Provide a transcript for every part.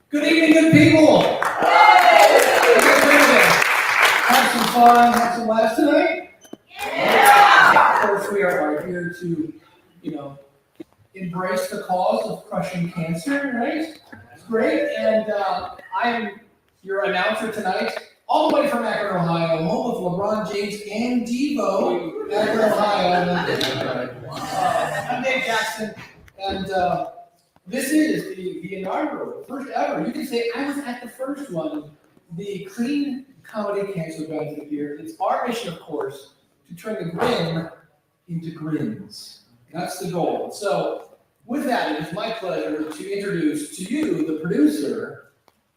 Good evening, good people. Have some fun, have some laughs tonight. Yeah. Of course, we are here to, embrace the cause of crushing cancer, right? It's great, and I am your announcer tonight, all the way from Akron, Ohio, home of LeBron James and Devo, Akron, Ohio. I'm Dave Jackson, and this is the inaugural, first ever. You can say I was at the first one, the Clean Comedy Cancer Benefit here. It's our mission, of course, to turn the grin into grins. That's the goal. So, with that, it is my pleasure to introduce to you the producer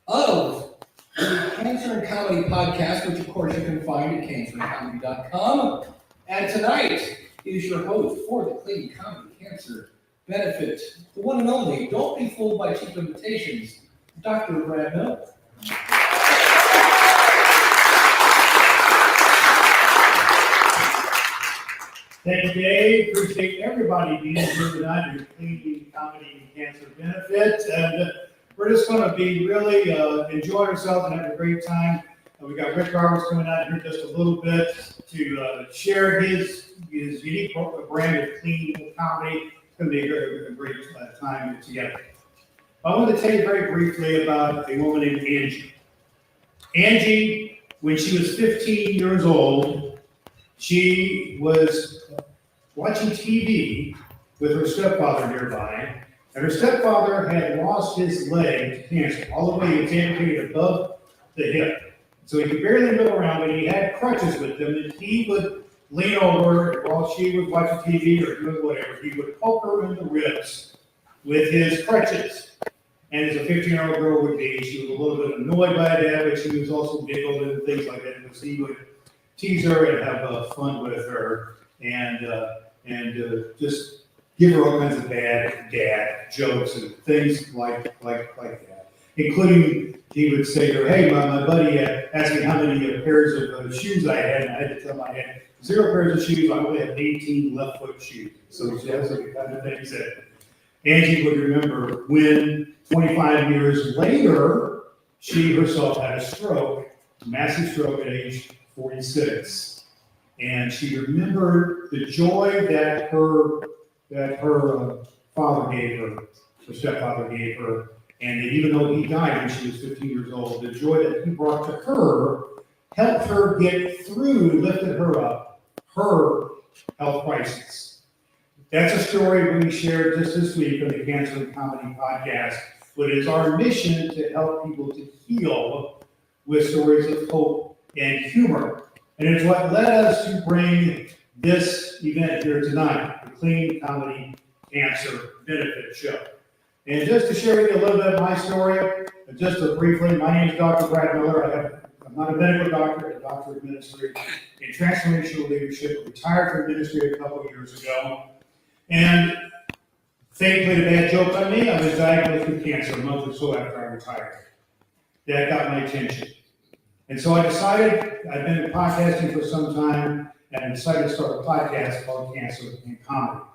of the Cancer and Comedy podcast, which of course you can find at cancerandcomedy.com. And tonight is your host for the Clean Comedy Cancer Benefit, the one and only, don't be fooled by cheap invitations, Dr. Brad Miller. Thank you, Dave. Appreciate everybody being here tonight at Clean Comedy Cancer Benefit. And we're just going to be really enjoying ourselves and having a great time. We got Rick Roberts coming out here just a little bit to share his unique brand of clean comedy. It's going to be a great time together. I want to tell you very briefly about a woman named Angie. Angie, when she was 15 years old, she was watching TV with her stepfather nearby, and her stepfather had lost his leg to cancer. All the way he was amputated above the hip. So he could barely move around, but he had crutches with him, and he would lean over while she was watching TV or doing whatever. He would poke her in the ribs with his crutches. And as a 15-year-old girl would be, she was a little bit annoyed by that, but she was also giggled and things like that. And so he would tease her and have fun with her and just give her all kinds of bad dad jokes and things like that. Including, he would say to her, hey, my buddy asked me how many pairs of shoes I had, and I had to tell him I had 0 pairs of shoes. I only have 18 left foot shoes. So that's the kind of things that Angie would remember when 25 years later, she herself had a stroke, a massive stroke at age 46. And she remembered the joy that her father gave her, her stepfather gave her, and that even though he died when she was 15 years old, the joy that he brought to her helped her get through, lifted her up, her health crisis. That's a story we shared just this week on the Cancer and Comedy podcast, but it's our mission to help people to heal with stories of hope and humor. And it's what led us to bring this event here tonight, the Clean Comedy Cancer Benefit Show. And just to share with you a little bit of my story, just briefly, my name is Dr. Brad Miller. I have I'm not a medical doctor, a doctor of ministry in transformational leadership, retired from ministry a couple of years ago. And fate played a bad joke on me. I was diagnosed with cancer a month or so after I retired. That got my attention. And so I decided, I've been podcasting for some time, and I decided to start a podcast called Cancer and Comedy.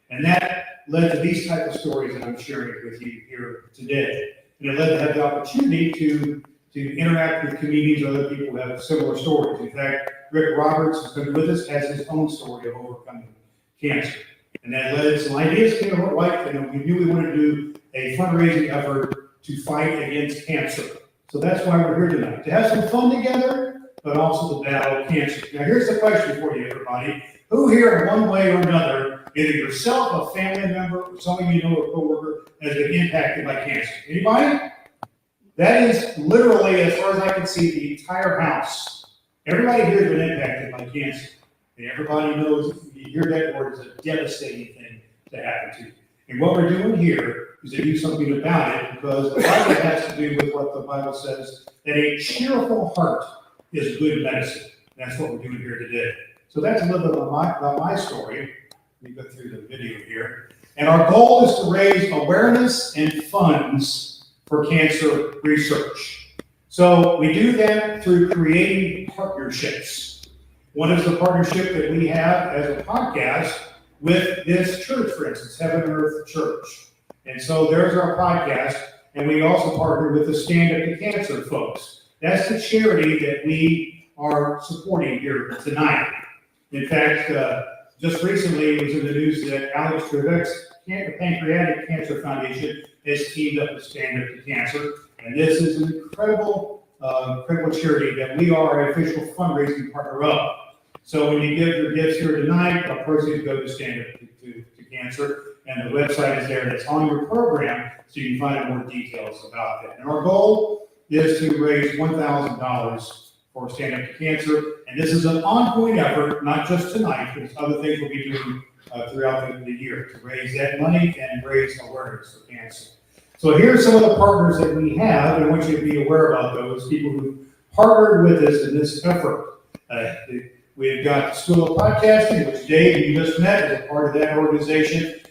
And that led to these type of stories that I'm sharing with you here today. And it led to have the opportunity to interact with comedians or other people who have similar stories. In fact, Rick Roberts, who's been with us, has his own story of overcoming cancer. And that led to some ideas came to light, and we knew we wanted to do a fundraising effort to fight against cancer. So that's why we're here tonight, to have some fun together, but also to battle cancer. Now here's the question for you, everybody. Who here in one way or another, either yourself, a family member, or someone you know, a coworker, has been impacted by cancer? Anybody? That is literally, as far as I can see, the entire house. Everybody here has been impacted by cancer. And everybody knows, if you hear that word, it's a devastating thing to happen to you. And what we're doing here is to do something about it, because the Bible has to do with what the Bible says, that a cheerful heart is good medicine. That's what we're doing here today. So that's a little bit about my story. Let me go through the video here. And our goal is to raise awareness and funds for cancer research. So we do that through creating partnerships. One is the partnership that we have as a podcast with this church, for instance, Heaven and Earth Church. And so there's our podcast, and we also partner with the Stand Up to Cancer folks. That's the charity that we are supporting here tonight. In fact, just recently it was in the news that Alex Trebek's Pancreatic Cancer Foundation has teamed up with Stand Up to Cancer. And this is an incredible charity that we are an official fundraising partner of. So when you give your gifts here tonight, our proceeds go to Stand Up to Cancer. And the website is there, and it's on your program, so you can find out more details about that. And our goal is to raise $1,000 for Stand Up to Cancer. And this is an ongoing effort, not just tonight, but it's other things we'll be doing throughout the year to raise that money and raise awareness for cancer. So here are some of the partners that we have, and I want you to be aware about those people who partnered with us in this effort. We've got the School of Podcasting, which Dave, you just met, is a part of that organization.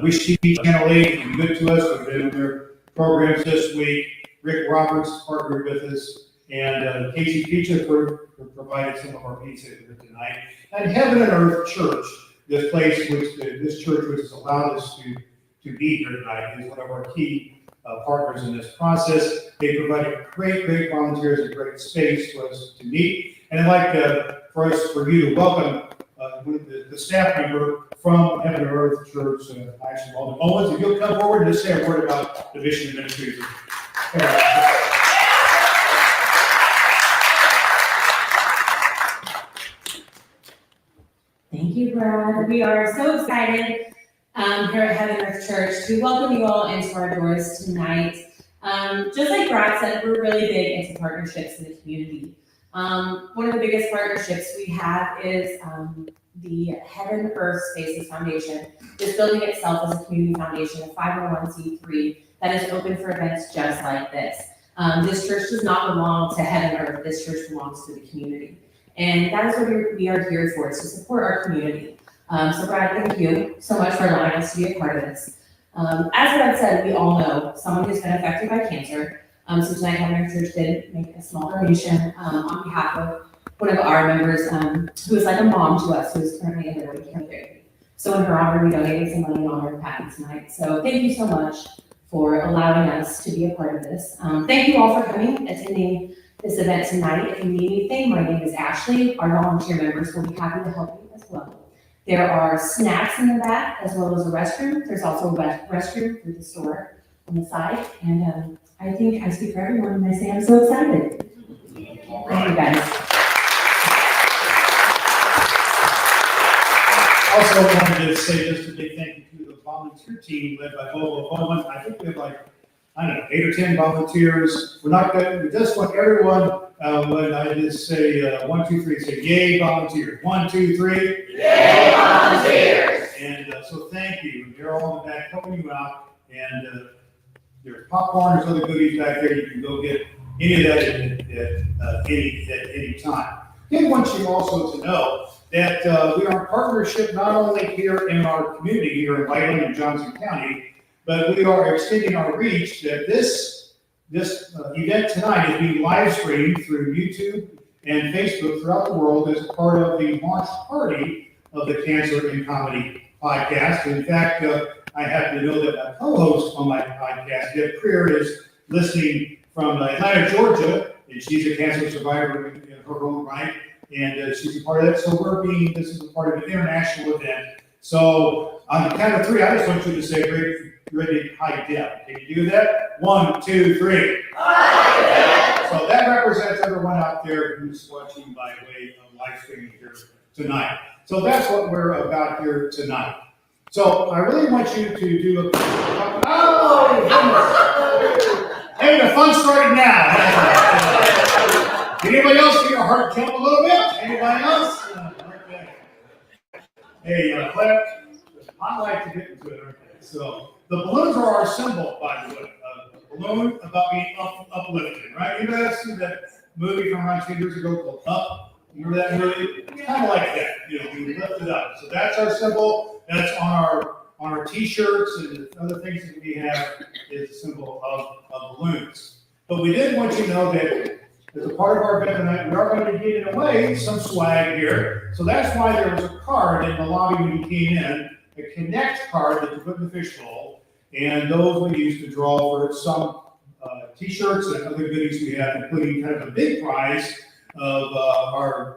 Wish TV Channel 8 has been good to us. We've been in their programs this week. Rick Roberts partnered with us, and Casey Pizza provided some of our pizza here tonight. And Heaven and Earth Church, this church which has allowed us to be here tonight, is one of our key partners in this process. They provided great volunteers and great space for us to meet. And I'd like for you to welcome the staff member from Heaven and Earth Church, actually, Alden Owens. If you'll come forward and just say a word about the mission and ministries. Thank you, Brad. We are so excited here at Heaven and Earth Church to welcome you all into our doors tonight. Just like Brad said, we're really big into partnerships in the community. One of the biggest partnerships we have is the Heaven Earth Spaces Foundation. This building itself is a community foundation, a 501c3 that is open for events just like this. This church does not belong to Heaven Earth. This church belongs to the community. And that is what we are here for, is to support our community. So Brad, thank you so much for allowing us to be a part of this. As Brad said, we all know someone who's been affected by cancer. So tonight, Heaven Earth Church did make a small donation on behalf of one of our members who is like a mom to us, who is currently undergoing chemotherapy. So in her honor, we donated some money on her Patty tonight. So thank you so much for allowing us to be a part of this. Thank you all for coming, attending this event tonight. If you need anything, my name is Ashley. Our volunteer members will be happy to help you as well. There are snacks in the back, as well as a restroom. There's also a restroom through the store on the side. And I think I speak for everyone when I say I'm so excited. Thank you, guys. Also wanted to say just a big thank you to the volunteer team led by Bobo Bowman. I think we have 8 or 10 volunteers. We're not good. We just want everyone, when I just say 1, 2, 3, say yay volunteers. 1, 2, 3. Yay volunteers. And so thank you. They're all in the back helping you out. And there's popcorn, there's other goodies back there. You can go get any of that at any time. I did want you also to know that we are in partnership not only here in our community, here in Whiteland and Johnson County, but we are extending our reach that this event tonight is being live streamed through YouTube and Facebook throughout the world as part of the launch party of the Cancer in Comedy podcast. In fact, I happen to know that my co-host on my podcast, Deb Creer, is listening from Atlanta, Georgia, and she's a cancer survivor in her own right, and she's a part of that. So this is a part of an international event. So on the count of three, I just want you to say great hi, Deb. Can you do that? 1, 2, 3. Hi, Deb. So that represents everyone out there who's watching by way of live streaming here tonight. So that's what we're about here tonight. So I really want you to do a. Hey, the fun's starting now. Anybody else feel your heart jump a little bit? Anybody else? Okay. Hey, Claire, I like to get into it. Okay. So the balloons are our symbol, by the way. A balloon about being uplifted, right? You guys see that movie from around 2 years ago called Up? Remember that movie? It's kind of like that. We lift it up. So that's our symbol. That's on our T-shirts and other things that we have is a symbol of balloons. But we did want you to know that as a part of our event tonight, we are going to be giving away some swag here. So that's why there was a card in the lobby when you came in, a Connect card that you put in the fishbowl, and those we use to draw for some T-shirts and other goodies we have, including kind of a big prize of our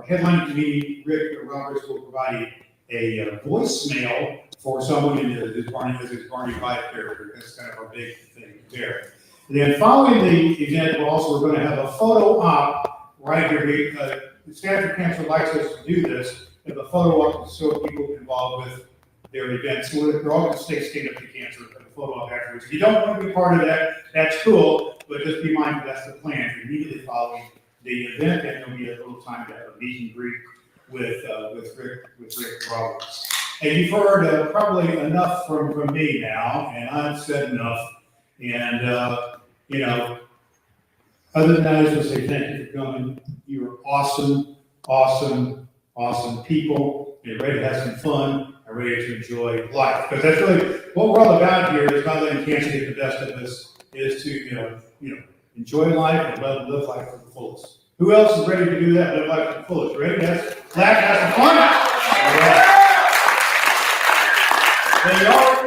headline comedian Rick Roberts will provide a voicemail for someone in his Barney Fife character. That's kind of our big thing there. And then following the event, we're going to have a photo op right here. Stanford Cancer likes us to do this. We have a photo op to show people involved with their events. So they're all going to stand up to cancer and a photo op afterwards. If you don't want to be part of that, that's cool, but just be mindful that's the plan. Immediately following the event, and there'll be a little time to have a meet and greet with Rick Roberts. And you've heard probably enough from me now, and I've said enough. And other than that, I just want to say thank you for coming. You're awesome, awesome, awesome people. You're ready to have some fun and ready to enjoy life. Because that's really what we're all about here. Is not letting cancer get the best of us. Is to enjoy life and live life to the fullest. Who else is ready to do that? Live life to the fullest. Ready? Laugh, have some fun. Yeah.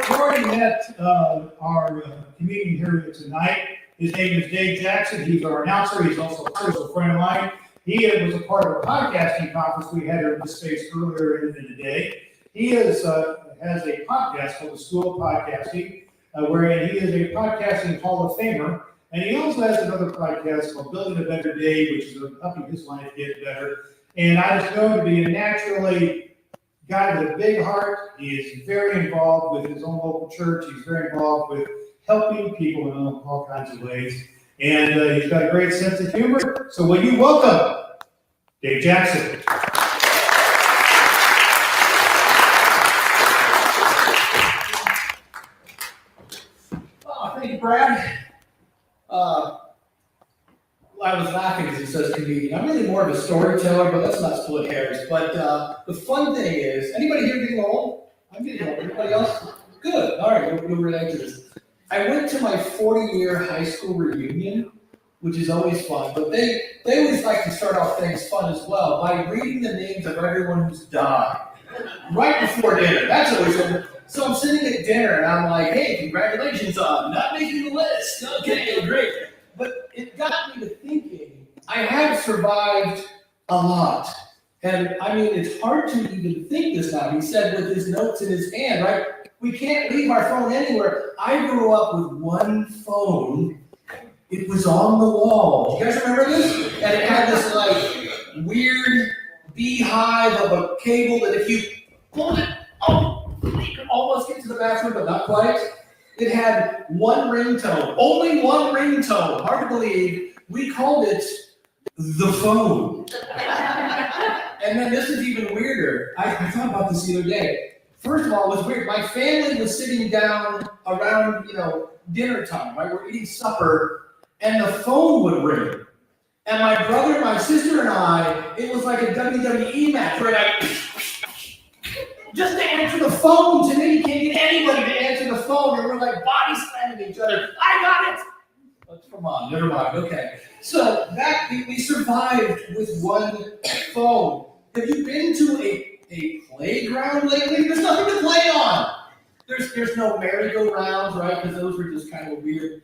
You already met our comedian here tonight. His name is Dave Jackson. He's our announcer. He's also a personal friend of mine. He was a part of a podcasting conference we had here in this space earlier in the day. He has a podcast called the School of Podcasting, wherein he is a podcasting Hall of Famer. And he also has another podcast called Building a Better Day, which is helping his life get better. And I just know him to be a naturally guy with a big heart. He is very involved with his own local church. He's very involved with helping people in all kinds of ways. And he's got a great sense of humor. So will you welcome Dave Jackson. Oh, thank you, Brad. I was laughing because he says comedian. I'm really more of a storyteller, but let's not split hairs. But the fun thing is, anybody here getting old? I'm getting old. Anybody else? Good. All right, we'll relate to this. I went to my 40-year high school reunion, which is always fun. But they always like to start off things fun as well by reading the names of everyone who's died right before dinner. That's always fun. So I'm sitting at dinner and I'm like, hey, congratulations on not making the list. Okay, great. But it got me to thinking, I have survived a lot. And I mean, it's hard to even think this now. He said with his notes in his hand, right? We can't leave our phone anywhere. I grew up with one phone. It was on the wall. Do you guys remember this? And it had this like weird beehive of a cable that if you pulled it, you could almost get to the bathroom, but not quite. It had one ringtone, only one ringtone. Hard to believe. We called it the phone. And then this is even weirder. I thought about this the other day. First of all, it was weird. My family was sitting down around, dinner time, right? We're eating supper, and the phone would ring. And my brother, my sister, and I, it was like a WWE match, where just to answer the phone, to me, you can't get anybody to answer the phone, and we're like body slamming each other. I got it! Oh, come on, never mind, okay. So that, we survived with one phone. Have you been to a playground lately? There's nothing to play on. There's no merry-go-rounds, right? Because those were just kind of a weird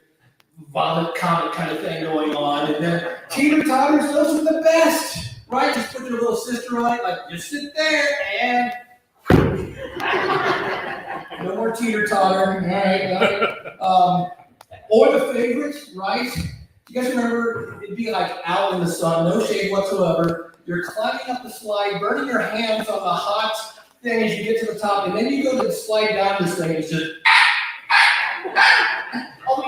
vomit comet kind of thing going on. And then teeter-totters, those are the best, right? Just put your little sister on it, like, just sit there and no more teeter-totter, all right? Or the favorites, right? You guys remember, it'd be like out in the sun, no shade whatsoever. You're climbing up the slide, burning your hands on the hot thing as you get to the top, and then you go to slide down this thing, it's just,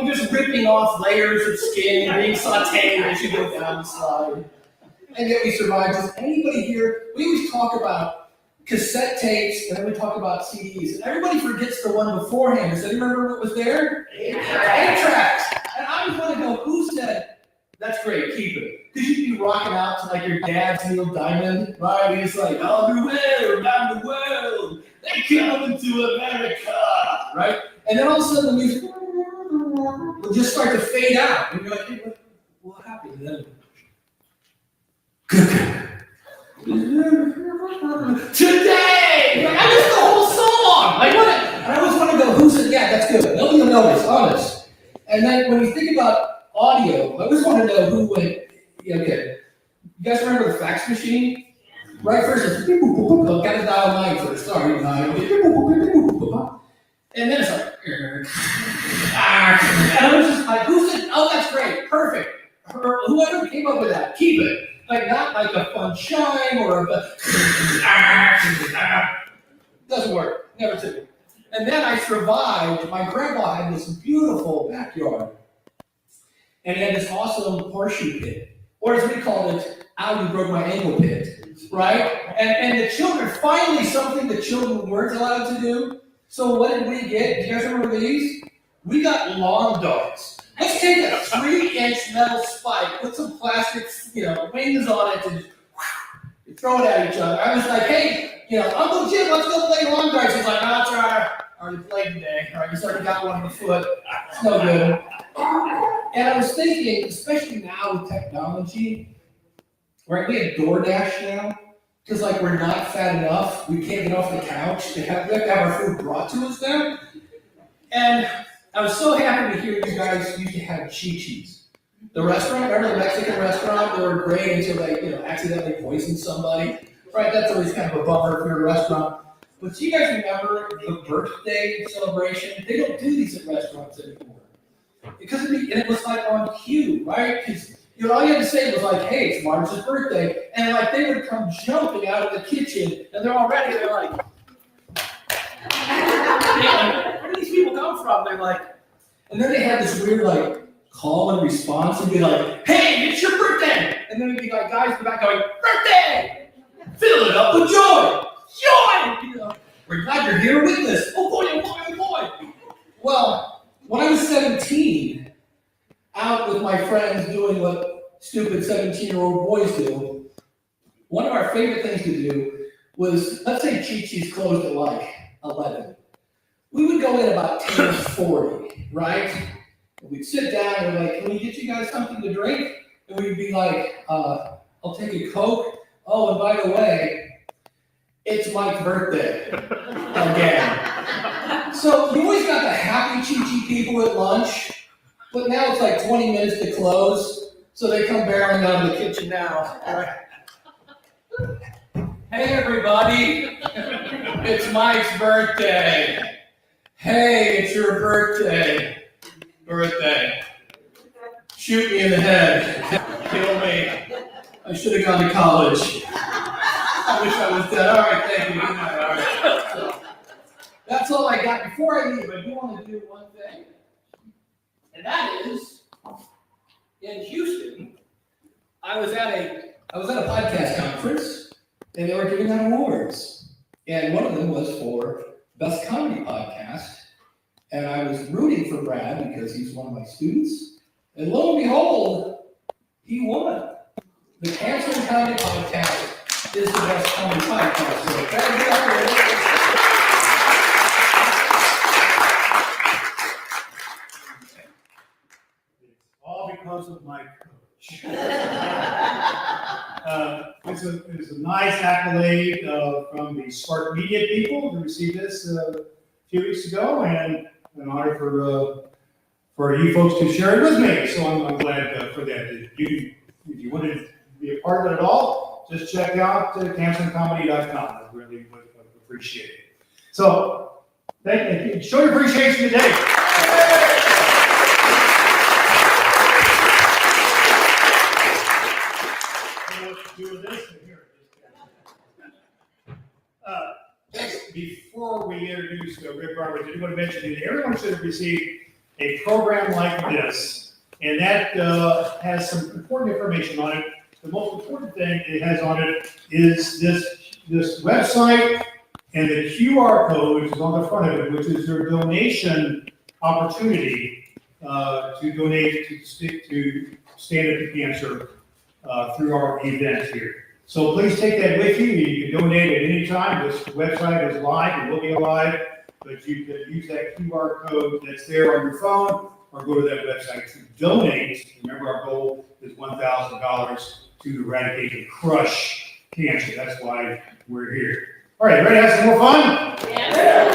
you're just ripping off layers of skin and being sauteed as you go down the slide. And yet we survived. Does anybody here, we always talk about cassette tapes, and then we talk about CDs. And everybody forgets the one beforehand. Does anybody remember what was there? 8-tracks. And I always want to know, who said, that's great, keep it. Because you'd be rocking out to like your dad's Neil Diamond, right? He's like, everywhere around the world, they come into America, right? And then all of a sudden the music will just start to fade out. And you're like, hey, what happened? And then, today! I missed the whole song! Like, what? And I always want to go, who said, yeah, that's good. Nobody will notice, honest. And then when you think about audio, I always want to know who went, yeah, okay. You guys remember the fax machine? Right, first it's gotta dial 9 first, sorry, 9. And then it's like, and I was just like, who said, oh, that's great, perfect. Whoever came up with that, keep it. Like, not like a fun chime or a, doesn't work, never took it. And then I survived. My grandpa had this beautiful backyard. And he had this awesome horseshoe pit. Or as we called it, ow, you broke my ankle pit. Right? And the children, finally something the children weren't allowed to do. So what did we get? Do you guys remember these? We got lawn darts. Let's take a 3-inch metal spike, put some plastic, wings on it, and just throw it at each other. I was like, hey, Uncle Jim, let's go play lawn darts. He's like, no, it's all right. I already played today. All right, he's already got one in the foot. It's no good. And I was thinking, especially now with technology, right? We have DoorDash now, because like we're not fat enough, we can't get off the couch. We have to have our food brought to us now. And I was so happy to hear you guys used to have Chi-Chi's. The restaurant, remember the Mexican restaurant? They were great until they, accidentally poisoned somebody. Right, that's always kind of a bummer for your restaurant. But do you guys remember the birthday celebration? They don't do these at restaurants anymore. Because it was like on cue, right? Because all you had to say was like, hey, it's Marge's birthday. And like they would come jumping out of the kitchen and they're like, where do these people come from? They're like, and then they had this weird like call and response and be like, hey, it's your birthday. And then it'd be like guys in the back going, birthday! Fill it up with joy! Joy! We're glad you're here with us. Oh boy, oh boy, oh boy. Well, when I was 17, out with my friends doing what stupid 17-year-old boys do, one of our favorite things to do was, let's say Chi-Chi's closed at like 11. We would go in about 10:40, right? And we'd sit down and we're like, can we get you guys something to drink? And we'd be like, I'll take a Coke. Oh, and by the way, it's Mike's birthday again. So you always got the happy Chi-Chi people at lunch, but now it's like 20 minutes to close, so they come barreling out of the kitchen now. Hey everybody, it's Mike's birthday. Hey, it's your birthday. Shoot me in the head. Kill me. I should have gone to college. I wish I was dead. All right, thank you. Good night. All right. So, that's all I got. Before I leave, I do want to do one thing. And that is, in Houston, I was at a podcast conference, and they were giving out awards. And one of them was for Best Comedy Podcast. And I was rooting for Brad because he's one of my students. And lo and behold, he won. the Cancer County podcast is the best comedy podcast. So thank you. All because of my coach. It's a nice accolade from the Spark Media people who received this a few weeks ago, and an honor for you folks to share it with me. So I'm glad for that. If you want to be a part of it at all, just check out cancerandcomedy.com. I really would appreciate it. So, thank you. Show your appreciation today. Doing this here. Just before we introduce Rick Roberts, I do want to mention that everyone should have received a program like this, and that has some important information on it. The most important thing it has on it is this website and the QR code which is on the front of it, which is your donation opportunity to donate to Stand Up to Cancer through our event here. So please take that with you. You can donate at any time. This website is live. It will be live, but you can use that QR code that's there on your phone or go to that website to donate. Remember, our goal is $1,000 to eradicate and crush cancer. That's why we're here. All right, ready to have some more fun? Yeah.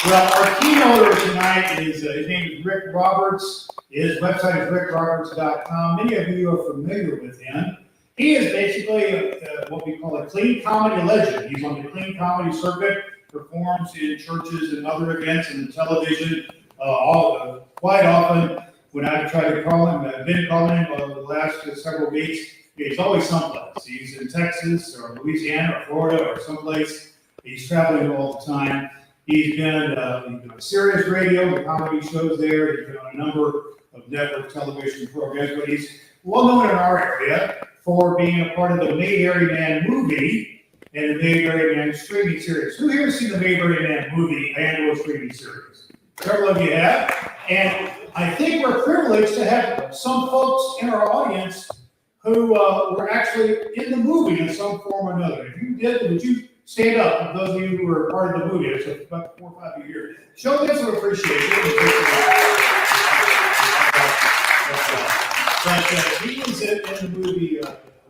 Well, our keynoter tonight is, his name is Rick Roberts. His website is rickroberts.com. Many of you are familiar with him. He is basically what we call a clean comedy legend. He's on the clean comedy circuit, performs in churches and other events and in television quite often. When I try to call him, I've been calling him over the last several weeks. He's always someplace. He's in Texas or Louisiana or Florida or someplace. He's traveling all the time. He's been on Sirius Radio, the comedy shows there. He's been on a number of network television programs, but he's well known in our area for being a part of the Mayberry Man movie and the Mayberry Man streaming series. Who here has seen the Mayberry Man movie and or streaming series? Several of you have. And I think we're privileged to have some folks in our audience who were actually in the movie in some form or another. If you did, would you stand up? Those of you who were part of the movie, it's about 4 or 5 of you here. Show them some appreciation. But he was in the movie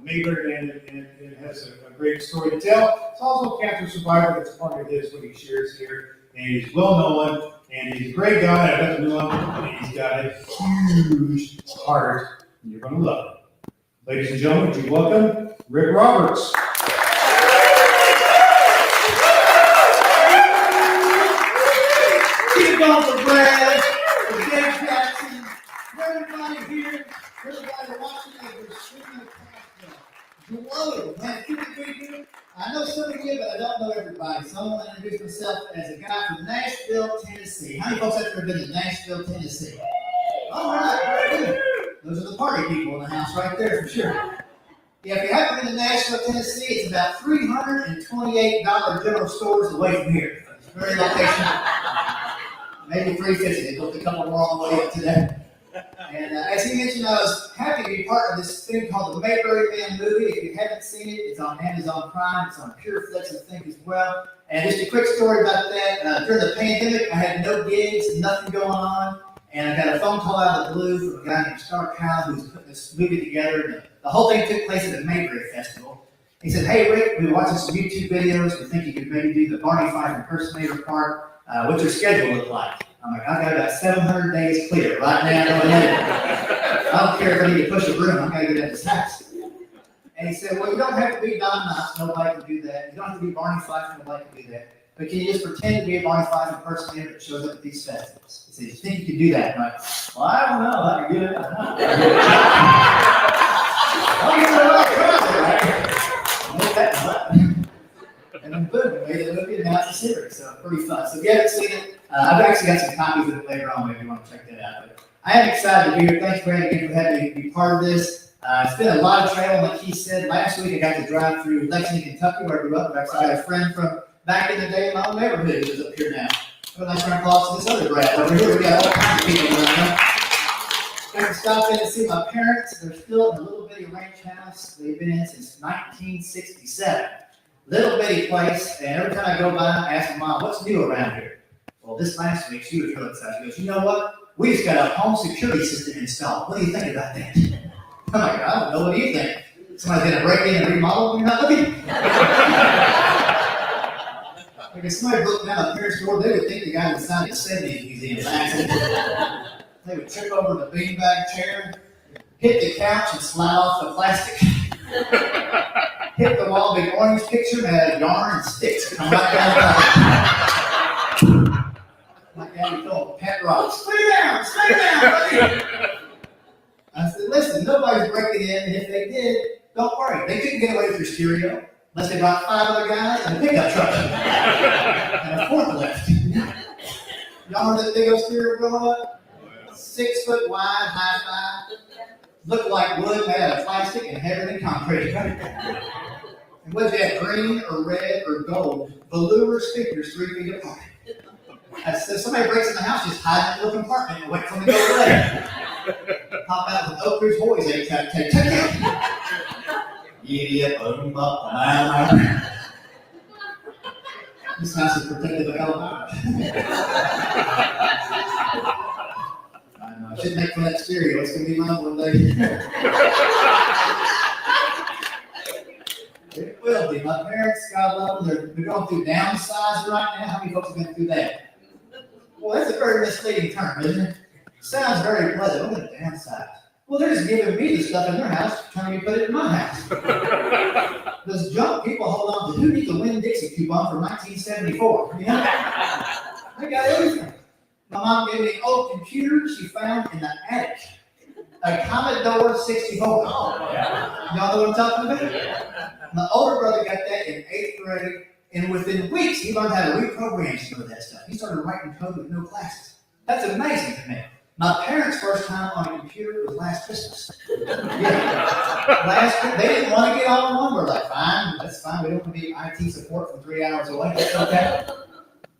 Mayberry Man and has a great story to tell. He's also a cancer survivor. That's part of his, what he shares here. And he's well known, and he's a great guy. I got to know him, and he's got a huge heart. And you're going to love him. Ladies and gentlemen, would you welcome Rick Roberts. Keep on for Brad, for Dave Jackson, for everybody here, for everybody watching as we're streaming the podcast. Hello, man, keep it good. I know some of you, but I don't know everybody. So I'm going to introduce myself as a guy from Nashville, Tennessee. How many folks have ever been to Nashville, Tennessee? All right, very good. Those are the party people in the house right there for sure. Yeah, if you haven't been to Nashville, Tennessee, it's about $328 general stores away from here. It's a very location. Maybe $350. They built a couple more on the way up today. And as he mentioned, I was happy to be part of this thing called the Mayberry Man movie. If you haven't seen it, it's on Amazon Prime. It's on PureFlix, I think, as well. And just a quick story about that. During the pandemic, I had no gigs, nothing going on. And I got a phone call out of the blue from a guy named Star Kyle who's putting this movie together. And the whole thing took place at the Mayberry Festival. He said, "Hey, Rick, we were watching some YouTube videos. We think you could maybe do the Barney Fife impersonator part. What's your schedule look like?" I'm like, "I've got about 700 days clear right now. Go ahead. I don't care if I need to push a broom. I'm going to get at his house." And he said, "Well, you don't have to be Don Knotts. Nobody can do that. You don't have to be Barney Fife. Nobody can do that. But can you just pretend to be a Barney Fife impersonator that shows up at these festivals?" He said, "You think you can do that?" I'm like, "Well, I don't know. I can get it. I'll give it a try, right?" I'll make that happen. And then boom, we made the movie, and now it's a series. So pretty fun. So if you haven't seen it, I've actually got some copies of it later on. Maybe you want to check that out. But I am excited to be here. Thanks, Brad, again for having me be part of this. It's been a lot of travel, like he said. Last week, I got to drive through Lexington, Kentucky, where I grew up. I've actually got a friend from back in the day in my own neighborhood who's up here now. Well, nice round of applause to this other Brad over here. We got all kinds of people around. I can stop in and see my parents. They're still in a little bitty ranch house. They've been in since 1967. Little bitty place, and every time I go by, I ask my mom, what's new around here? Well, this last week, she was really excited. She goes, you know what? We just got a home security system installed. What do you think about that? I'm like, I don't know. What do you think? Somebody's going to break in and remodel when you're not looking? Like if somebody broke down a parent's door, they would think the guy inside the 70s museum. They would trip over the beanbag chair, hit the couch and slide off the plastic. Hit the wall, big orange picture, and had yarn and sticks come right down. Like Daddy told Pet Rock, stay down, buddy. I said, listen, nobody's breaking in, and if they did, don't worry. They couldn't get away with your stereo unless they brought 5 other guys and a pickup truck and a forklift. Y'all heard that big old stereo growing up? 6 foot wide, high five. Looked like wood made out of plastic and heavier than concrete. And whether you had green or red or gold, velour speakers 3 feet apart. I said, somebody breaks in the house, just hide in the little compartment and wait for them to go away. Pop out with Oak Ridge Boys, they take Idiot, boom, up, This house is protected by Alabama. I know, I should make for that stereo. It's going to be mine one day. It will be. My parents, God love them, they're going through downsizing right now. How many folks have been through that? Well, that's a very misleading term, isn't it? Sounds very pleasant. I'm going to downsize. Well, they're just giving me the stuff in their house, trying to put it in my house. Those junk people hold on to who needs a Winn-Dixie coupon from 1974. You know? They got everything. My mom gave me an old computer she found in the attic. A Commodore 64. Oh, yeah. Y'all know what I'm talking about? My older brother got that in 8th grade, and within weeks, he learned how to reprogram some of that stuff. He started writing code with no classes. That's amazing to me. My parents' first time on a computer was last Christmas. Yeah. They didn't want to get all in one. We're like, fine, that's fine. We don't want to be IT support from 3 hours away. That's okay.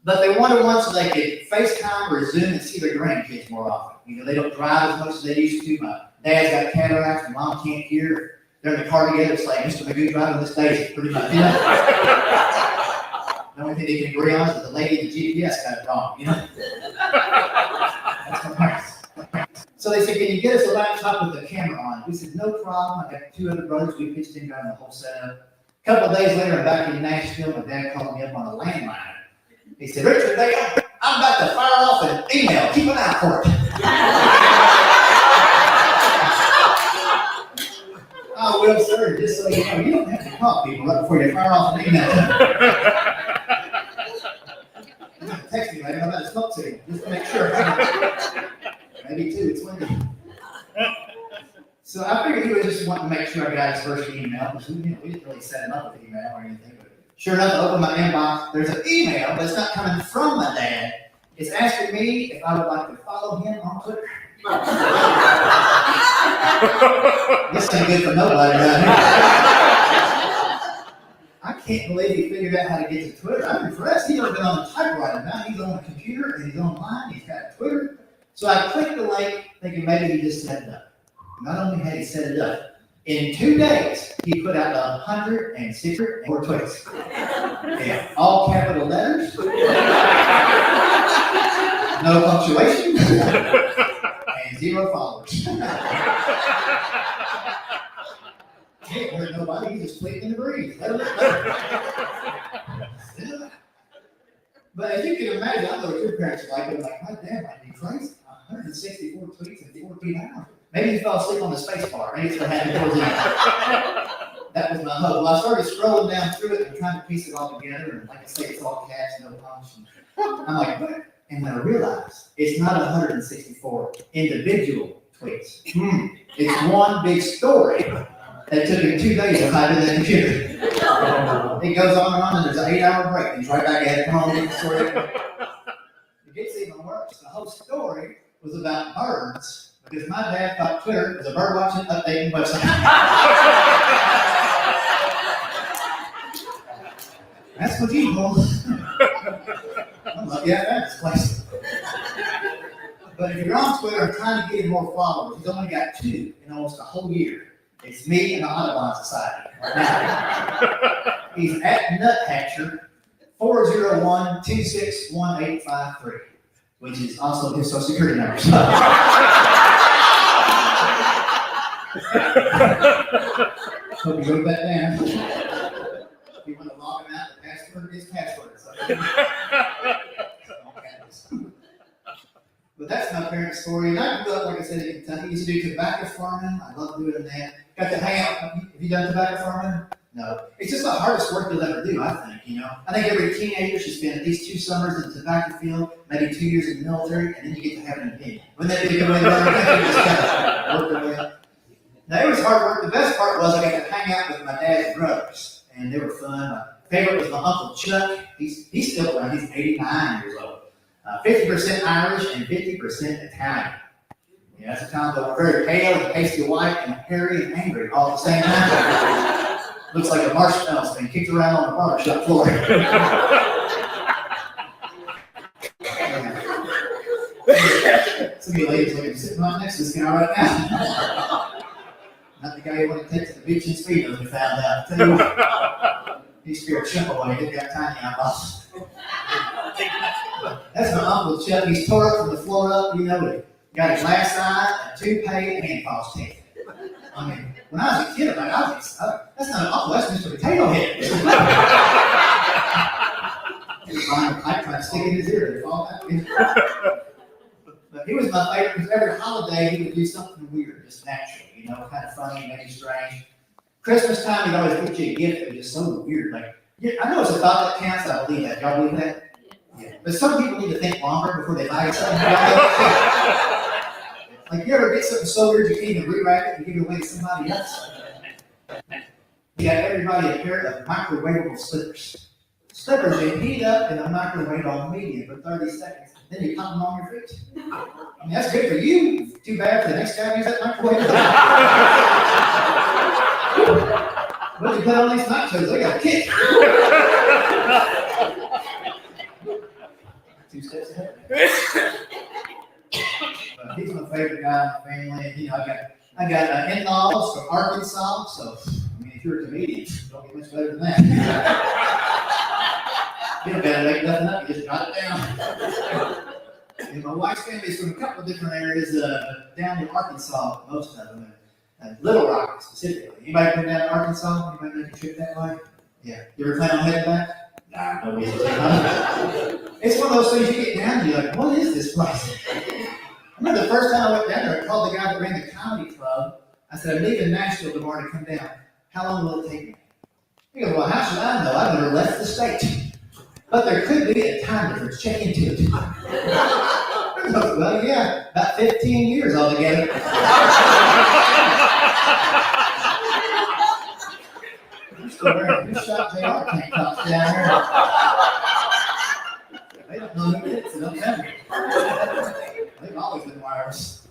But they wanted one so they could FaceTime or Zoom and see their grandkids more often. You know, they don't drive as much as they used to. My dad's got cataracts, my mom can't hear. They're in the car together. It's like, Mr. Magoo driving this Daisy, pretty much. You know? The only thing they can agree on is that the lady in the GPS got it wrong. You know? That's my parents. So they said, can you get us a laptop with the camera on? We said, no problem. I got 2 other brothers. We pitched in, got the whole setup. A couple of days later, I'm back in Nashville. My dad called me up on a landline. He said, Richard, I'm about to fire off an email. Keep an eye for it. I will, sir. Just so you know, you don't have to call people right before you fire off an email. Text me later. I'm about to smoke to you just to make sure. Maybe 2. It's windy. So I figured he was just wanting to make sure I got his first email. Because we didn't really set him up with email or anything. But sure enough, I open my inbox. There's an email, but it's not coming from my dad. It's asking me if I would like to follow him on Twitter. This ain't good for nobody right here. I can't believe he figured out how to get to Twitter. I'm impressed. He's only been on the typewriter. Now he's on the computer and he's online. He's got Twitter. So I clicked the link thinking maybe he just set it up. Not only had he set it up, in 2 days, he put out 164 tweets. In all capital letters. No punctuation. And 0 followers. Can't hurt nobody. He just clicked in the breeze. But as you can imagine, I know what your parents are like. They're like, my dad might be crazy. 164 tweets in 14 hours. Maybe he fell asleep on the space bar. Maybe it's what happened towards the end. That was my hope. Well, I started scrolling down through it and trying to piece it all together. And like I say, it's all caps, no punch. I'm like, what? And when I realized it's not 164 individual tweets. It's one big story that took him 2 days to type in the computer. It goes on, and there's an 8-hour break. He's right back at it. Come on, get the story. It gets even worse. The whole story was about birds because my dad thought Twitter was a bird watching, updating website. That's what you want. I'm lucky I found this place. But if you're on Twitter, I'm trying to get him more followers. He's only got 2 in almost a whole year. It's me and the Audubon Society right now. He's at Nuthatcher 401-261-853, which is also his social security number. Hope you wrote that down. If you want to log him out, the password is password. So. But that's my parents' story. And I grew up, like I said, in Kentucky. Used to do tobacco farming. I love doing that. Got to hang out. Have you done tobacco farming? No. It's just the hardest work you'll ever do, I think, you know. I think every teenager should spend at least 2 summers in the tobacco field, maybe 2 years in the military, and then you get to have an opinion. Wouldn't that be a good way to learn? Work their way up. Now, it was hard work. The best part was I got to hang out with my dad's brothers, and they were fun. My favorite was my Uncle Chuck. He's still around. He's 89 years old. 50% Irish and 50% Italian. Yeah, that's a combo. Very pale and pasty white and hairy and angry all at the same time. Looks like a marshmallow's been kicked around on the barbershop floor. Some of you ladies are sitting right next to this guy right now. Not the guy you want to take to the beach in Speedos, we found out. Tell you what, he's scared chimp away. He's got tiny eyeballs. That's my Uncle Chuck. He's tore up from the floor up, you know it. Got a glass eye, a toupee, and false teeth. I mean, when I was a kid, I was that's not an uncle, that's Mr. Potato Head. He was buying a pipe trying to stick in his ear and fall out. But he was my favorite because every holiday he would do something weird, just natural, you know, kind of funny, maybe strange. Christmas time, he'd always get you a gift that was just so weird. Like, yeah, I know it's a thought that counts, I believe that. Y'all believe that? Yeah. But some people need to think longer before they buy something. Like, you ever get something so weird you can't even rewrite it and give it away to somebody else? You got everybody a pair of microwavable slippers. Slippers you heat up in a microwave on medium for 30 seconds. Then you pop them on your feet. I mean, that's good for you. Too bad for the next guy who uses that microwave. What you put on these nachos? They got a kick. 2 steps ahead. He's my favorite guy in the family. You know, I got in-laws from Arkansas, so I mean, if you're a comedian, don't get much better than that. You don't gotta make nothing up; you just jot it down. And my wife's family is from a couple of different areas down in Arkansas, most of them, and Little Rock specifically. Anybody been down to Arkansas? Anybody make a trip that way? Yeah. You ever plan on heading back? Nah, no reason to. It's one of those things you get down and you're like, what is this place? I remember the first time I went down there, I called the guy that ran the comedy club. I said, I'm leaving Nashville tomorrow to come down. How long will it take me? He goes, well, how should I know? I've never left the state. But there could be a time difference. Check into it. Well, yeah, about 15 years altogether. You're still wearing a shot JR tank tops down there. They don't know who it is, so don't tell me. They've always been wireless.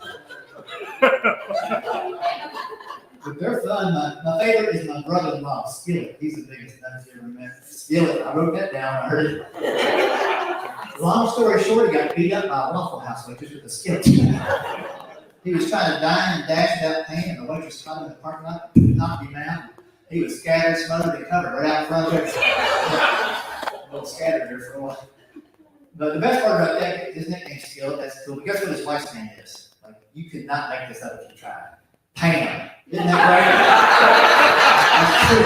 But they're fun. My favorite is my brother-in-law, Skillet. He's the biggest nut you ever met. Skillet. I wrote that down. I heard it. Long story short, he got beat up by a Waffle House waitress with a skillet. He was trying to dine and dash without pain, and the waitress caught him in the parking lot, knocked him out. He was scattered, smothered, and covered right out front there. A little scattered there for a while. But the best part about that, his nickname's Skillet. That's cool. But guess what his wife's name is? Like, you could not make this up if you tried. Pam. Isn't that right? That's true.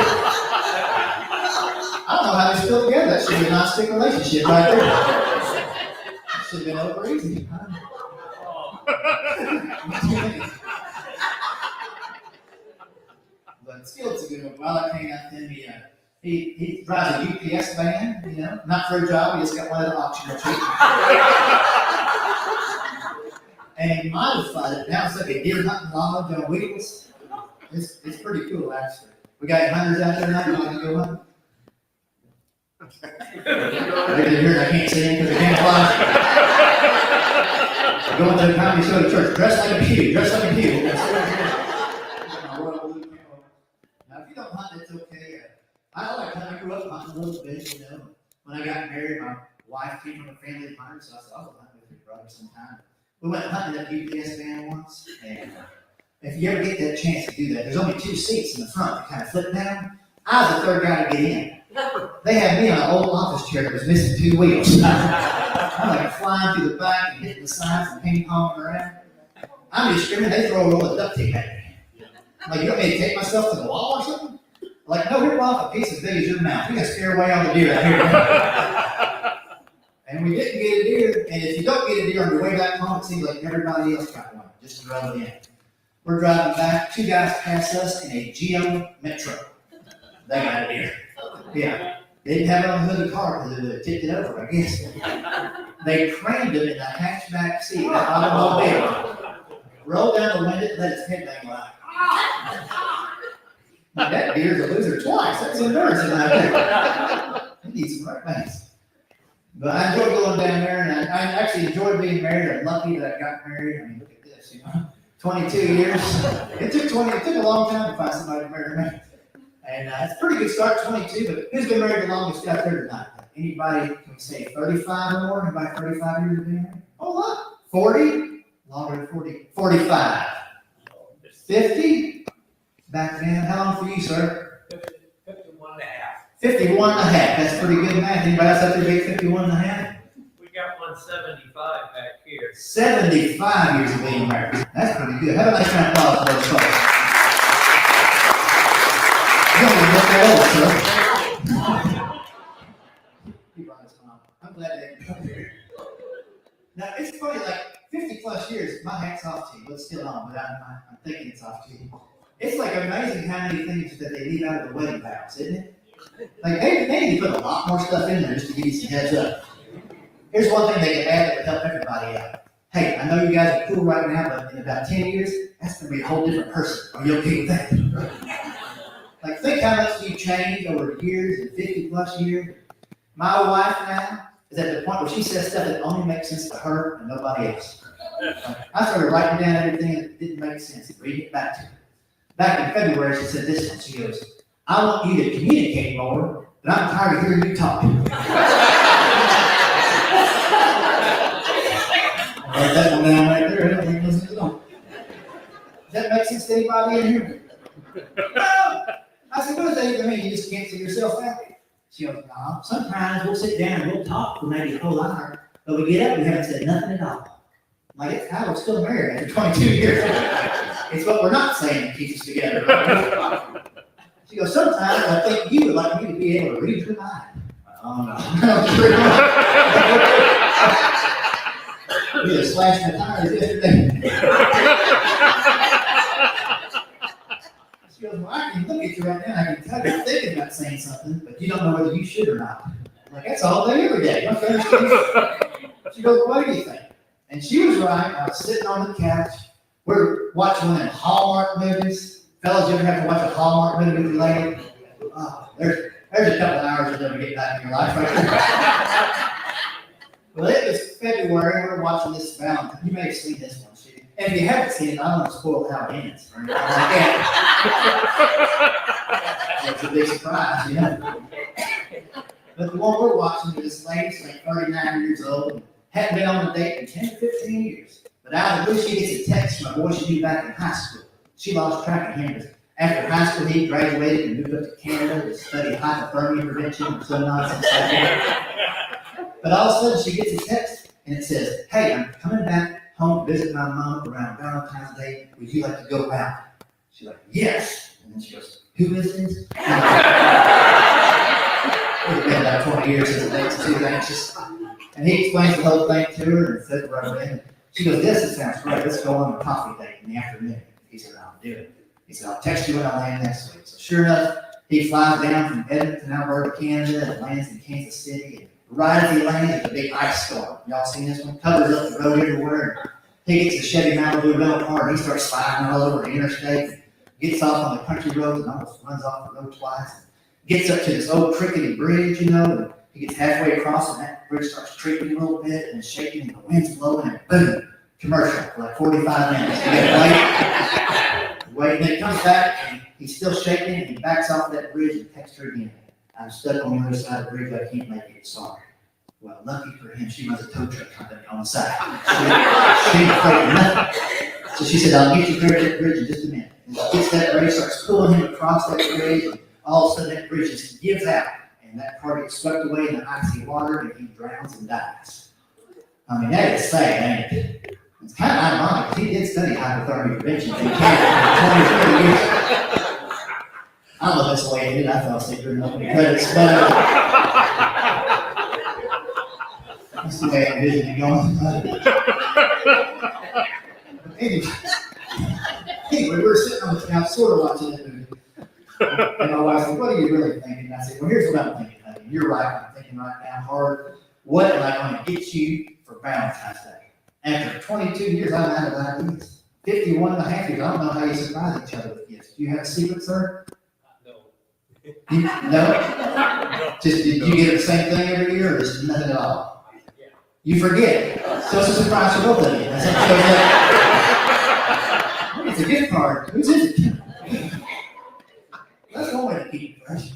I don't know how they're still together. That should be a non-stick relationship right there. That should have been over easy. But Skillet's a good one. While I came out then, he drives a UPS van, you know, not for a job. He just got one at the auction retreat. And he modified it. Now it's like a deer hunting lodge on wheels. It's pretty cool, actually. We got hunters out there tonight. You want to go hunting? They're here. I can't see him because they can't fly. We're going to the comedy show to church. Dressed like a pew. Dressed like a pew. Now, if you don't hunt, it's okay. I like hunting. I grew up hunting a little bit, you know. When I got married, my wife came from a family of hunters, so I said, I'll hunt with your brother sometime. We went hunting at UPS van once, and if you ever get that chance to do that, there's only 2 seats in the front that kind of flip down. I was the third guy to get in. They had me on an old office chair that was missing 2 wheels. I'm like flying through the back and hitting the sides and ping ponging around. I'm just screaming, they throw a roll of duct tape at me. I'm like, you want me to take myself to the wall or something? Like, no, rip off a piece as big as your mouth. You're going to scare away all the deer out here. And we didn't get a deer, and if you don't get a deer on your way back home, it seems like everybody else got one. Just drove in. We're driving back, 2 guys pass us in a Geo Metro. They got a deer. Yeah. They didn't have it on the hood of the car because it would have tipped it over, I guess. They crammed it in the hatchback seat of the automobile. Rolled down the window, let its head hang like, now that deer's a loser twice. That's embarrassing right there. He needs some right bands. But I enjoyed going down there, and I actually enjoyed being married. I'm lucky that I got married. I mean, look at this, 22 years. It took a long time to find somebody to marry me. And it's a pretty good start, 22, but who's been married the longest out there tonight? Anybody, can we say 35 or more? Anybody 35 years of being married? Oh, look. 40? Longer than 40. 45. 50? Back then, how long for you, sir? 51 and a half. 51 and a half. That's pretty good math. Anybody else out there make 51 and a half? We got 175 back here. 75 years of being married. That's pretty good. Have a nice round of applause for those folks. You don't even look that old, sir. You brought us home. I'm glad they didn't come here. Now, it's funny, like 50 plus years, my hat's off to you. It's still on, but I'm thinking it's off to you. It's like amazing how many things that they leave out of the wedding vows, isn't it? Like they need to put a lot more stuff in there just to give you some heads up. Here's one thing they can add that would help everybody out. Hey, I know you guys are cool right now, but in about 10 years, that's going to be a whole different person. Are you okay with that? Like, think how much you've changed over years and 50 plus years. My wife now is at the point where she says stuff that only makes sense to her and nobody else. I started writing down everything that didn't make sense and reading it back to her. Back in February, she said this one. She goes, I want you to communicate more, but I'm tired of hearing you talk. I wrote that one down right there. I don't think listen to them. Does that make sense to anybody in here? No. I said, what does that even mean? You just cancel yourself out? She goes, no. Sometimes we'll sit down and we'll talk for maybe a whole hour, but we get up and we haven't said nothing at all. Like, it's how we're still married after 22 years. It's what we're not saying that keeps us together. She goes, sometimes I think you would like me to be able to read your mind. Oh, no. You just slashed my tires yesterday. She goes, well, I can look at you right now. I can tell you're thinking about saying something, but you don't know whether you should or not. I'm like, that's all day, every day. Okay. She goes, well, what do you think? And she was right. I was sitting on the couch. We're watching one of them Hallmark movies. Fellas, you ever have to watch a Hallmark movie with your lady? Oh, there's a couple of hours you'll never get back in your life right there. Well, it was February. We're watching this Valentine. You may have seen this one. And if you haven't seen it, I don't want to spoil how it ends. Or anything like that. It's a big surprise, you know. But the one we're watching is this lady's like 39 years old and hadn't been on a date in 10 to 15 years. But out of the blue, she gets a text from a boy she knew back in high school. She lost track of him. After high school, he graduated and moved up to Canada to study hypothermia prevention and some nonsense like that. But all of a sudden, she gets a text and it says, hey, I'm coming back home to visit my mom around Valentine's Day. Would you like to go out? She's like, yes. And then she goes, who is this? It's been about 20 years since the date's too anxious. And he explains the whole thing to her and says right away. She goes, this sounds great. Let's go on a coffee date in the afternoon. He said, I'll do it. He said, I'll text you when I land next week. So sure enough, he flies down from Edmonton, Alberta, Canada, and lands in Kansas City. And right as he lands, there's a big ice storm. Y'all seen this one? Covers up the road everywhere. He gets the Chevy Malibu rental car and he starts sliding all over the interstate. Gets off on the country roads and almost runs off the road twice. Gets up to this old crickety bridge, you know, and he gets halfway across and that bridge starts creaking a little bit and shaking and the wind's blowing and boom, commercial for like 45 minutes. You gotta wait, and then he comes back and he's still shaking and he backs off that bridge and texts her again. I'm stuck on the other side of the bridge, I can't make it, sorry. Well, lucky for him, she runs a tow truck company on the side. She ain't afraid of nothing. So she said, I'll get you through that bridge in just a minute. And she gets that bridge, starts pulling him across that bridge, and all of a sudden that bridge just gives out. And that car gets swept away in the icy water, and he drowns and dies. I mean, that is sad, ain't it? It's kind of ironic, because he did study hypothermia prevention in Canada for 20 years. I don't know if that's the way it did. I thought they couldn't open the credits, but that's the way I envisioned it going. Anyway, we were sitting on the couch, sort of watching that movie. And my wife said, what are you really thinking? And I said, well, here's what I'm thinking, honey. You're right. I'm thinking right now hard. What am I going to get you for Valentine's Day? After 22 years, I'm out of ideas. 51 and a half years, I don't know how you surprise each other with gifts. Do you have a secret, sir? No. No? Just, did you get the same thing every year, or just nothing at all? Yeah. You forget. So it's a surprise for both of you. That's what it's a gift card. Whose is it? That's one way to keep it fresh.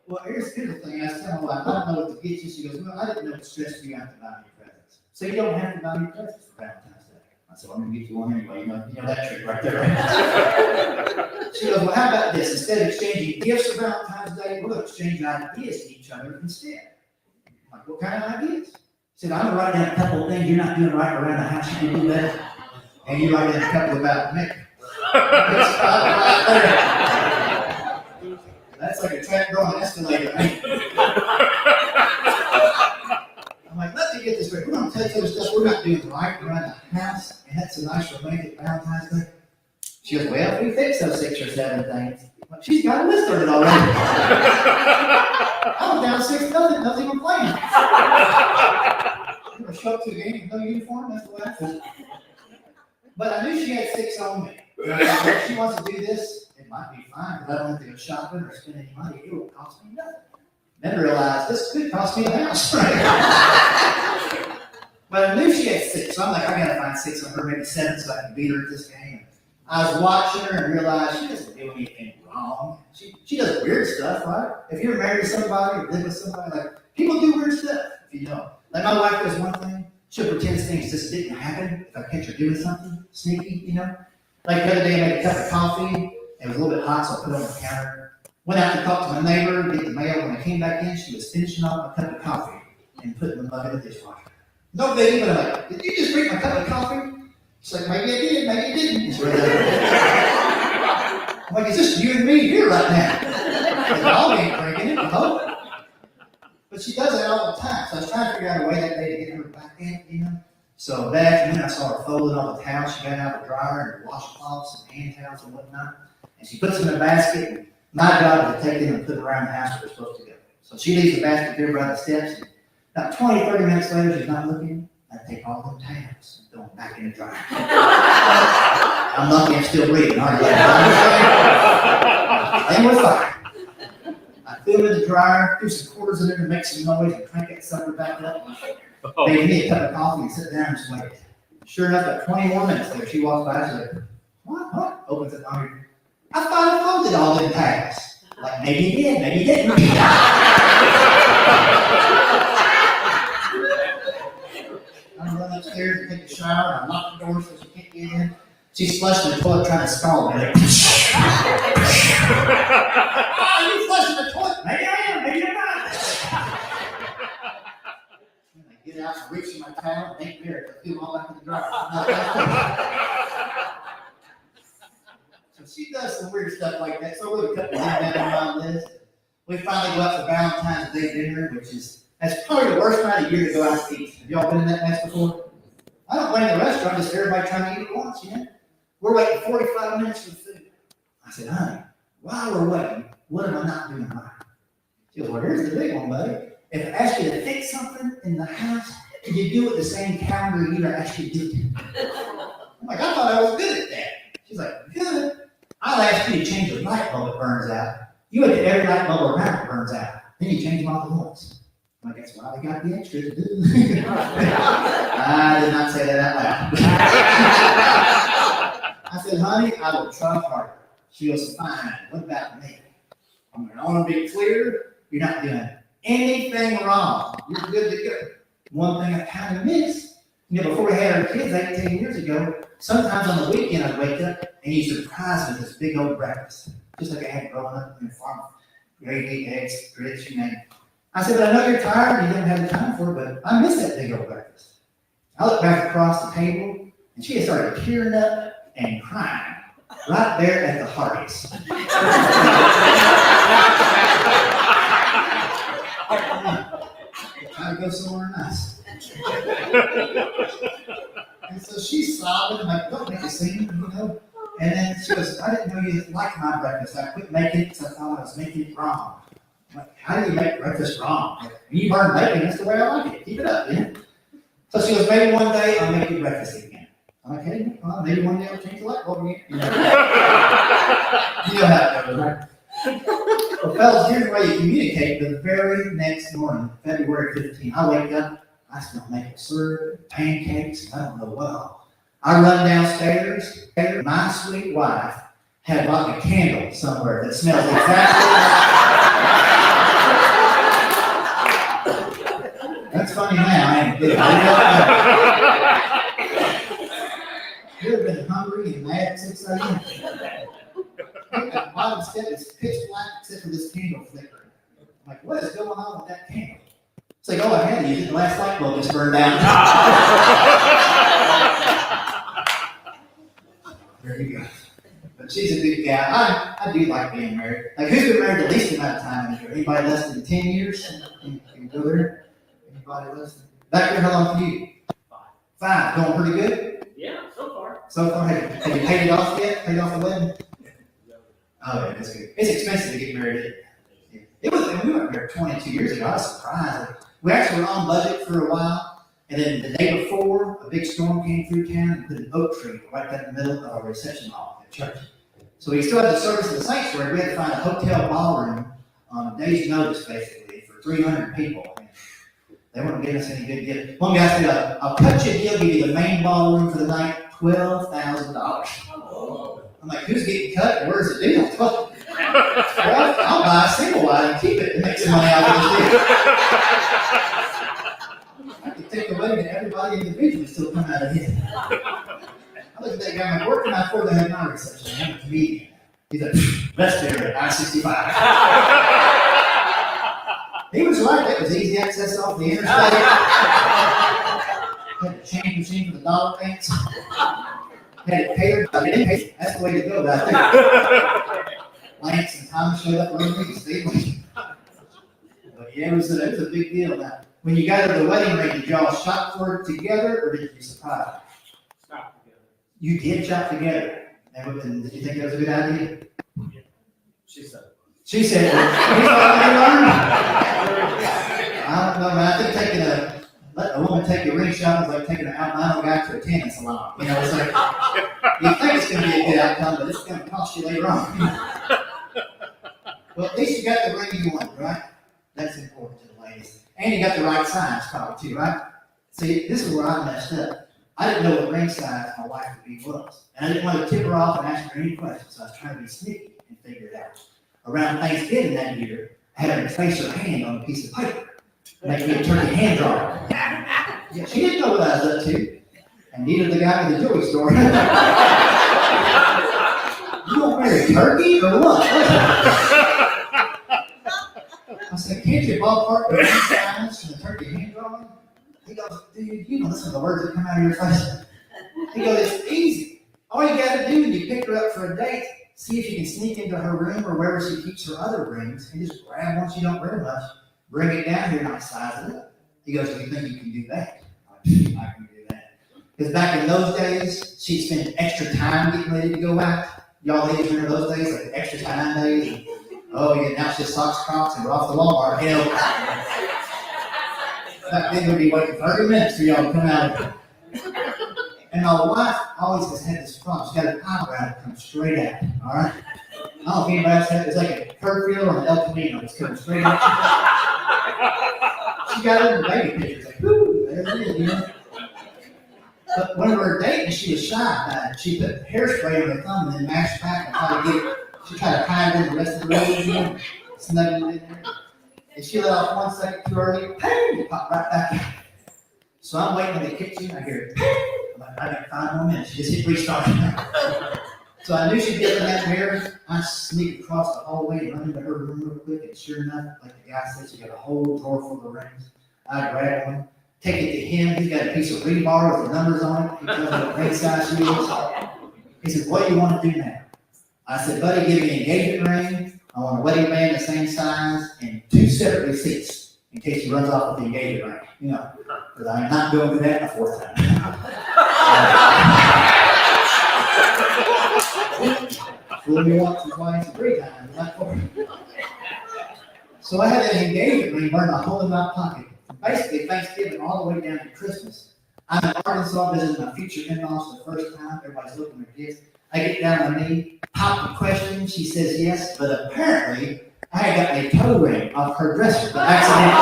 Well, here's the thing. I was telling my wife, I don't know what to get you. She goes, well, I didn't know it stressed you out to buy me presents. So you don't have to buy me presents for Valentine's Day. I said, well, I'm going to get you one anyway. You know that trick right there. Right? She goes, well, how about this? Instead of exchanging gifts for Valentine's Day, we'll exchange ideas to each other instead. I'm like, what kind of ideas? She said, I'm going to write down a couple of things you're not doing right around the house. You can do that. And you write down a couple about me. That's like a track drawing escalator. I'm like, let me get this straight. We're going to take other stuff we're not doing right around the house, and that's a nice romantic Valentine's Day. She goes, well, if we fix those 6 or 7 things, well, she's got a list of it already. I'm down 6 nothing even playing. I'm going to show up to the game with no uniform, that's the way I feel. But I knew she had 6 on me. If she wants to do this, it might be fine, because I don't have to go shopping or spend any money. It will cost me nothing. Then I realized this could cost me the house. But I knew she had 6, so I'm like, I gotta find 6 on her, maybe 7, so I can beat her at this game. I was watching her and realized she doesn't do anything wrong. She does weird stuff, right? If you're married to somebody or live with somebody, like, people do weird stuff, if you know. Like my wife does one thing, she'll pretend things just didn't happen if I catch her doing something sneaky, you know. Like the other day I made a cup of coffee, it was a little bit hot, so I put it on the counter. Went out to talk to my neighbor, get the mail. When I came back in, she was finishing off my cup of coffee and putting the mug in the dishwasher. No biggie, but I'm like, did you just drink my cup of coffee? She's like, maybe I did, maybe you didn't. I'm like, it's just you and me here right now. I ain't drinking it, I hope. But she does that all the time, so I was trying to figure out a way that day to get her back in, you know. So that afternoon, I saw her folding all the towels. She got out of the dryer and washcloths and hand towels and whatnot. And she puts them in a basket. And my job is to take them and put them around the house where they're supposed to go. So she leaves the basket there by the steps. And about 20, 30 minutes later, she's not looking. I take all them towels and throw them back in the dryer. I'm lucky I'm still breathing, aren't you? And we're fine. I threw them in the dryer, threw some quarters in there to make some noise, and crank that sucker back up. Made me a cup of coffee and sit down and just waited. Sure enough, about 20 more minutes later, she walks by. She's like, what? Opens it on her. I finally folded all them towels. Like, maybe you did, maybe you didn't. I run upstairs and take a shower, and I lock the door so she can't get in. She's flushing the toilet trying to stall me. Like, oh, you flushing the toilet? Maybe I am, maybe I'm not. Get out and reach for my towel and ain't there. I threw them all back in the dryer. So she does some weird stuff like that. So we'll cut that down on my list. We finally go out for Valentine's Day dinner, that's probably the worst night of the year to go out to eat. Have y'all been in that mess before? I don't blame the restaurant, just everybody trying to eat at once, you know? We're waiting 45 minutes for the food. I said, honey, while we're waiting, what am I not doing right? She goes, well, here's the big one, buddy. If I ask you to fix something in the house, can you do it the same calendar year I asked you to do it? I'm like, I thought I was good at that. She's like, good. I'll ask you to change the light bulb that burns out. You wait till every light bulb around it burns out. Then you change them all at once. I'm like, that's why they got the extras to do. I did not say that out loud. I said, honey, I will try harder. She goes, fine. What about me? I'm going to be clear. You're not doing anything wrong, you're good to go. One thing I kind of miss, before we had our kids 18 years ago, sometimes on the weekend I'd wake up and you surprise me with this big old breakfast, just like I had growing up in the farm. Gravy, eggs, grits, you name it. I said, I know you're tired and you don't have the time for it, but I miss that big old breakfast. I looked back across the table and she had started tearing up and crying right there at the Hardee's. Trying to go somewhere nice. And so she's sobbing, I'm like, don't make a scene, And then she goes, I didn't know you liked my breakfast. I quit making it because I thought I was making it wrong. I'm like, how do you make breakfast wrong? Like, when you burn bacon, that's the way I like it. Keep it up, So she goes, maybe one day I'll make you breakfast again. I'm like, hey, well, maybe one day I'll change the light bulb again. You know how it goes, right? Well, fellas, here's the way you communicate. The very next morning, February 15th, I wake up, I smell maple syrup, pancakes, I don't know what all. I run downstairs, my sweet wife had bought a candle somewhere that smells exactly like. That's funny now, ain't it? You've been hungry and mad at 6 a.m. The bottom step is pitch black except for this candle flickering. I'm like, what is going on with that candle? It's like, oh, I had to use it. The last light bulb just burned out. There you go. But she's a good gal. I do like being married. Like, who's been married the least amount of time in here? Anybody less than 10 years? Can you go there? Anybody less than? Back there, how long for you? 5. Going pretty good? Yeah, so far. So far, have you paid it off yet? Paid off the wedding? Oh, yeah, that's good. It's expensive to get married. It was, and we went married 22 years ago. I was surprised. We actually were on budget for a while, and then the day before, a big storm came through town and put an oak tree right there in the middle of our reception hall at church. So we still had the service in the sanctuary. We had to find a hotel ballroom on a day's notice, basically, for 300 people. They weren't giving us any good gift. One guy said, I'll cut you a deal, give you the main ballroom for the night, $12,000. I'm like, who's getting cut and where's the deal? Well, I'll buy a single wide and keep it and make some money out of this deal. I could take away and everybody individually still come out of it. I look at that guy, I'm like, where can I afford to have my reception? I'm a comedian. He's like, best area at I-65. He was right, that was easy access off the interstate. Had the change machine for the dollar pants. Had it catered, that's the way to go right there. Lance and Thomas showed up early to Steve. But yeah, it was a big deal. Now, when you got to the wedding ring, did y'all shop for it together or did you surprise? Stop together. You did shop together. And did you think that was a good idea? Yeah. She said. She said, I don't know, man. I think let a woman take a ring shop is like taking an albino guy to a tanning salon. It's like, you think it's going to be a good outcome, but it's going to cost you later on. Well, at least you got the ring you want, right? That's important to the ladies. And you got the right size, probably, too, right? See, this is where I messed up. I didn't know what ring size my wife would be was. And I didn't want to tip her off and ask her any questions, so I was trying to be sneaky and figure it out. Around Thanksgiving that year, I had her place her hand on a piece of paper. Make me a turkey hand drawing. Yeah, she didn't know what I was up to. And neither the guy with the jewelry store. You want to marry a turkey or what? I said, can't you ballpark the ring size and the turkey hand drawing? He goes, dude, listen to the words that come out of your face. He goes, it's easy. All you got to do when you pick her up for a date, see if you can sneak into her room or wherever she keeps her other rings, and just grab one she don't wear much, bring it down here and I'll size it up. He goes, do you think you can do that? I can do that. Because back in those days, she'd spend extra time getting ready to go out. Y'all ladies remember those days, like extra time days? And, oh, yeah, now it's just socks, Crocs, and we're off to Walmart. Back then, we'd be waiting 30 minutes for y'all to come out. And my wife always has had this problem. She's got an eyebrow that comes straight out, all right? I don't know if anybody else has it. It's like a curve field on an El Camino. It's coming straight out. She got it in the baby pictures. Like, whoo, there it is, But when we were dating, she was shy. She put hairspray on her thumb and then mashed back and tried to hide in the rest of the road, snuggled in there. And she let off 1 second too early, hey, popped right back out. So I'm waiting in the kitchen, I hear, I'm like, I got 5 more minutes, she just hit restart. So I knew she'd get in that mirror. I sneaked across the hallway and run into her room real quick, and sure enough, like the guy said, she got a whole drawer full of rings. I grab one, take it to him, he's got a piece of rebar with the numbers on it, he tells me what ring size she is. He said, what do you want to do now? I said, buddy, give me an engagement ring, I want a wedding band the same size, and 2 separate receipts, in case he runs off with the engagement ring, you know, because I'm not going to that a 4th time. Fool me once and twice and 3 times, not 4. So I had an engagement ring burned a hole in my pocket. Basically, Thanksgiving all the way down to Christmas. I'm in Arkansas visiting my future in-laws for the first time. Everybody's looking at their kids. I get down on my knee, pop the question. She says yes, but apparently I had got a toe ring off her dresser by accident.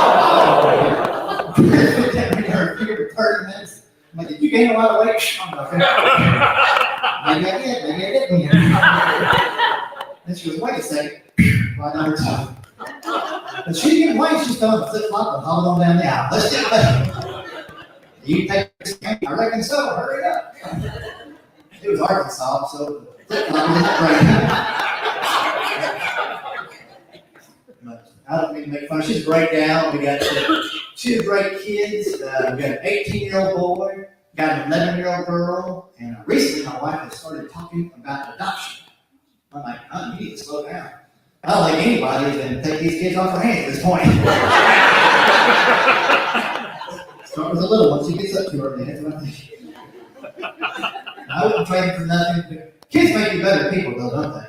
Her finger for 30 minutes. I'm like, did you gain a lot of weight? I'm like, maybe I did. And she goes, wait a second. Well, number 2. But she didn't wait, she started flip-flop and hauled on down the aisle. Let's get it. You take this game, I reckon so, hurry up. It was Arkansas, so flip-flop isn't great. But I don't mean to make fun. She's a great gal. We got 2 great kids. We got an 18-year-old boy, got an 11-year-old girl, and recently my wife has started talking about adoption. I'm like, oh, you need to slow down. I don't think anybody is going to take these kids off her hands at this point. Start with a little one, she gets up to her, that's what I think. I wouldn't trade them for nothing. Kids make you better people, though, don't they?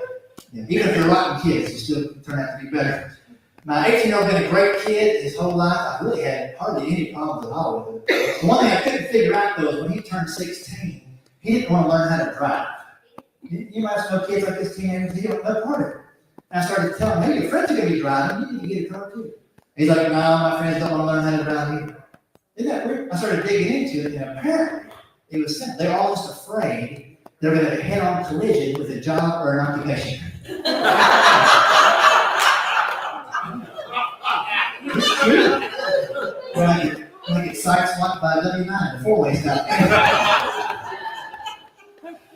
Yeah, even if they're rotten kids, you still turn out to be better. My 18-year-old been a great kid his whole life. I really had hardly any problems at all with him. The one thing I couldn't figure out, though, is when he turned 16, he didn't want to learn how to drive. You might know kids like this teenagers, he don't know part of it. And I started telling him, hey, your friends are going to be driving, you need to get a car too. He's like, no, my friends don't want to learn how to drive either. Isn't that weird? I started digging into it, and apparently it was simple. They're all just afraid they're going to head-on collision with a job or an occupation. It's true. When I get sideswiped by a W9, the 4-way stop.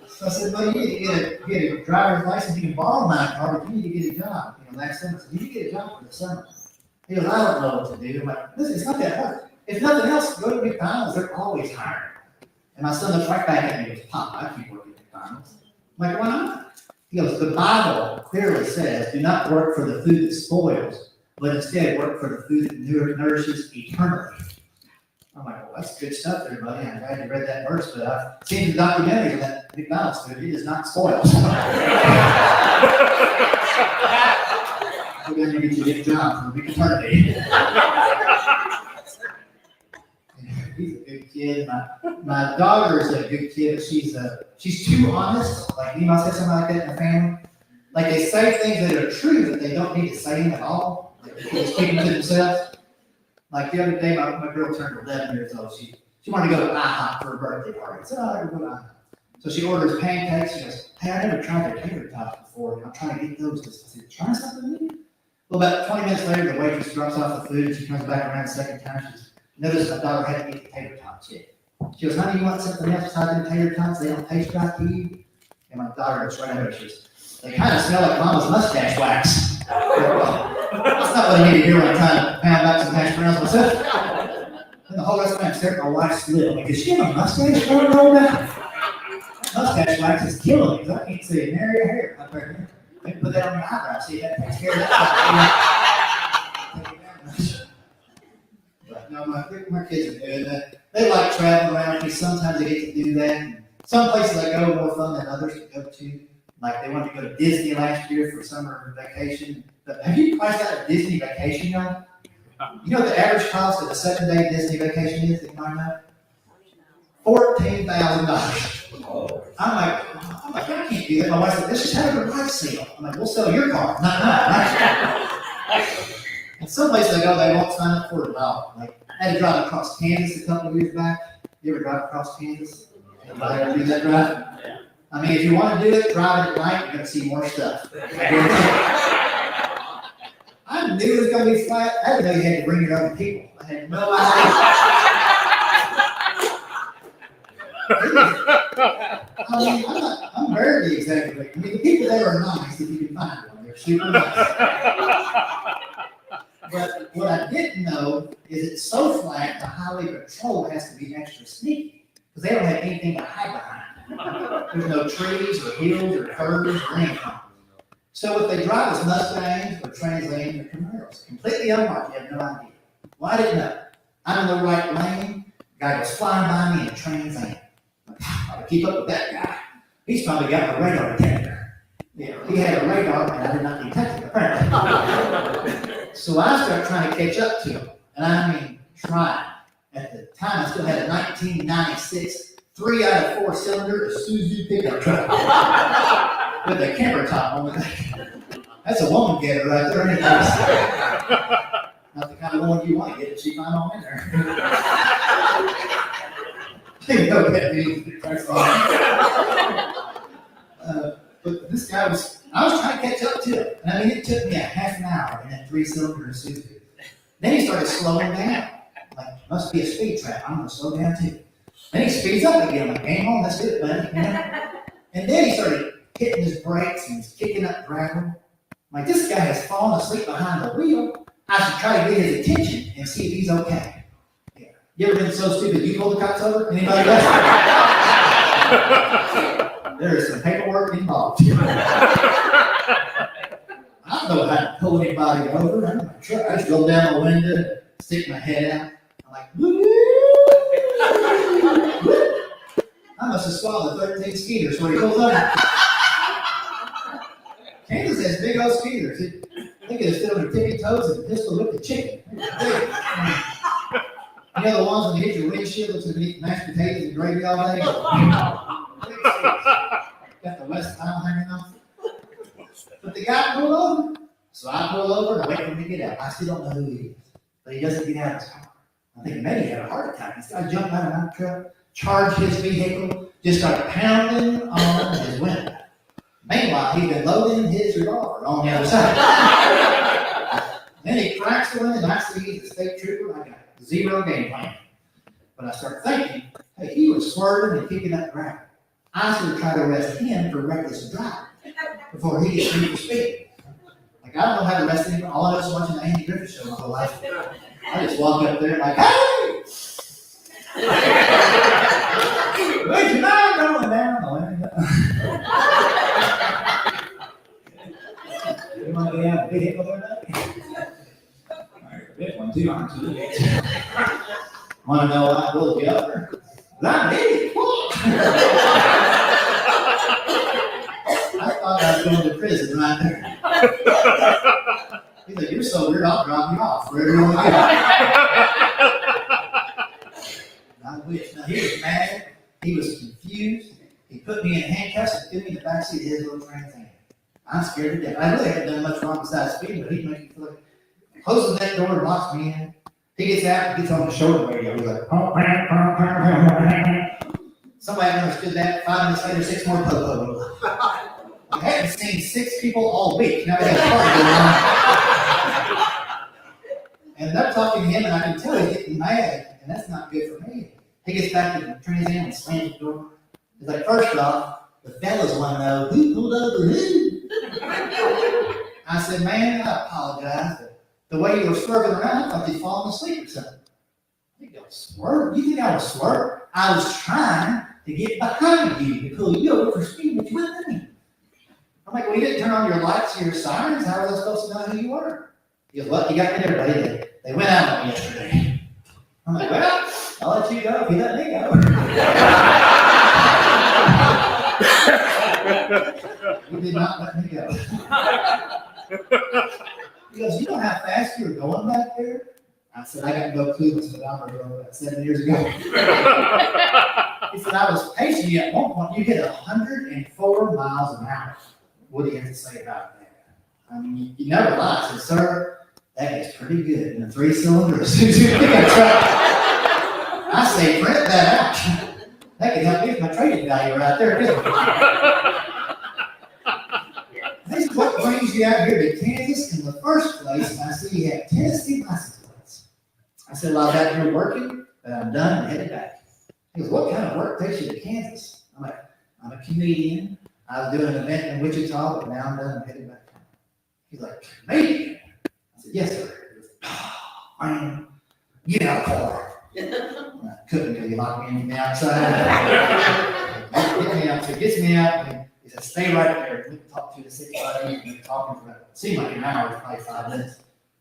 So I said, well, you need to get a driver's license. You can borrow my car, but you need to get a job. Last summer, you need to get a job for the summer. He goes, I don't know what to do. I'm like, listen, it's not that hard. If nothing else, go to McDonald's. They're always hiring. And my son looks right back at me and goes, Pop, I keep working at McDonald's. I'm like, why not? He goes, the Bible clearly says, do not work for the food that spoils, but instead work for the food that nourishes eternally. I'm like, well, that's good stuff there, buddy. I'm glad you read that verse, but I've seen the documentaries on that McDonald's food. It does not spoil. We're going to get you a good job for a big eternity. He's a good kid. My daughter is a good kid, but she's too honest. Like, you might say something like that in the family. Like, they say things that are true, but they don't need to say them at all. Like, they just keep them to themselves. Like the other day, my girl turned 11 years old. She wanted to go to IHOP for her birthday party. I said, oh, I'll go to IHOP. So she orders pancakes. She goes, hey, I never tried their tater tots before. I'm trying to get those. I said, try something new? Well, about 20 minutes later, the waitress drops off the food, and she comes back around the second time. She noticed my daughter hadn't eaten the tater tots yet. She goes, honey, you want something else besides them tater tots? They don't taste right to you? And my daughter goes right over. She goes, they kind of smell like Mama's mustache wax. That's not what I need to hear when I'm trying to pound back some hash browns myself. And the whole rest of the time, I'm staring at my wife's lip. Like, does she have a mustache going on now? Mustache wax is killing me because I can't see a nary a hair up there. Maybe put that on your eyebrow. See, that takes care of that. But no, my kids are good. They like traveling around with me. Sometimes they get to do that. Some places I go are more fun than others to go to. Like they wanted to go to Disney last year for summer vacation. But have you priced out a Disney vacation, y'all? You know what the average cost of a 7-day Disney vacation is that you might know? $14,000. I'm like, I can't do that. My wife said, let's just have a garage sale. I'm like, we'll sell your car, not mine, right? And some places I go, they won't sign up for it at all. Like, I had to drive across Kansas a couple of years back. You ever drive across Kansas? Anybody ever do that drive? I mean, if you want to do it, drive it at night, you're going to see more stuff. I'm I knew it was gonna be flat. I didn't know you had to bring your own people. I had no idea. I mean, I'm barely exaggerating. I mean, the people there are nice if you can find one. They're super nice. But what I didn't know is it's so flat, the highway patrol has to be extra sneaky because they don't have anything to hide behind. There's no trees or hills or curves or anything. So what they drive is Mustangs or Trans Am or Camaros, completely unmarked. You have no idea. Well, I didn't know. I'm in the right lane. Guy goes flying by me in a Trans Am. I'll keep up with that guy. He's probably got a radar detector. Yeah, he had a radar and I did not detect it apparently. So I started trying to catch up to him. And I mean, trying. At the time, I still had a 1996 3 out of 4 cylinder Isuzu pickup truck with a camper top on it. That's a woman getter right there. Ain't it? Not the kind of woman you want to get, but she find on in there. You know what that means. But this guy I was trying to catch up to him. And I mean, it took me a half an hour in that 3-cylinder Isuzu. Then he started slowing down. Like, must be a speed trap. I'm going to slow down too. Then he speeds up again. I'm like, game on, let's do it, buddy. You know? And then he started hitting his brakes and he's kicking up gravel. I'm like, this guy has fallen asleep behind the wheel. I should try to get his attention and see if he's okay. Yeah. You ever been so stupid you pull the cops over? Anybody else? There is some paperwork involved. I don't know how to pull anybody over. I'm not sure. I just go down the window, stick my head out. I'm like, woo! I must have swallowed 13 skeeters when he pulls over. Kansas has big old skeeters. They could have stood on their tippy toes and pistol whipped the chicken. You know the ones when you hit your windshield, looks like you eat mashed potatoes and gravy all day? Got the West Nile hanging off. But the guy pulled over. So I pull over and I wait for him to get out. I still don't know who he is. But he doesn't get out of his car. I think maybe he had a heart attack. This guy jumped out of my truck, charged his vehicle, just started pounding on his window. Meanwhile, he'd been loading his revolver on the other side. Then he cracks the window and I see he's a state trooper. I got zero game plan. But I start thinking, hey, he was swerving and kicking up gravel. I should try to arrest him for reckless driving before he gets free for speed. Like, I don't know how to arrest anybody. All I was watching the Andy Griffith show my whole life. I just walk up there like, hey! Would you mind rolling down the window? You want to get out of the vehicle there, buddy? Alright, big one too, aren't you? Want to know why I pulled you over? I'm an idiot. I thought I was going to prison right there. He's like, you're so weird, I'll drop you off wherever you want to go. I wish. Now, he was mad. He was confused. He put me in handcuffs and threw me in the backseat of his little Trans Am. I'm scared to death. I really haven't done much wrong besides speeding, but he makes me feel like closes that door and locks me in. He gets out and gets on the shoulder radio. He's like, somebody understood that. 5 minutes later, 6 more po-po. I haven't seen 6 people all week. Now we got a party going on. And they're talking to him, and I can tell he's getting mad, and that's not good for me. He gets back to the Trans Am and slams the door. He's like, first off, the fellas want to know who pulled over who. I said, man, I apologize. But the way you were swerving around, I thought you'd fallen asleep or something. You don't swerve? You think I was swerve? I was trying to get behind you to pull you over for speeding, but you wouldn't let me. I'm like, well, you didn't turn on your lights or your sirens. How was I supposed to know who you were? He goes, well, you got me there, buddy. They went out on me yesterday. I'm like, well, I'll let you go if you let me go. He did not let me go. He goes, you know how fast you were going back there? I said, I got no clue. But I remember about 7 years ago. He said, I was pacing you at one point. You hit 104 miles an hour. What do you have to say about that? I mean, you never lie. I said, sir, that is pretty good in a 3-cylinder Isuzu pickup truck. I say, print that out. That could help me with my trading value right there, too. This is what brings you out here to Kansas in the first place? And I said, you have Tennessee license plates. I said, well, I was out here working, but I'm done and headed back. He goes, what kind of work takes you to Kansas? I'm like, I'm a comedian. I was doing an event in Wichita, but now I'm done and headed back home. He's like, comedian? I said, yes, sir. He goes, man, get out of the car. I couldn't because he locked me in the outside. Get me out. So he gets me out and he said, stay right there. We can talk to the 6 buddies. We've been talking for it seemed like an hour, probably 5 minutes.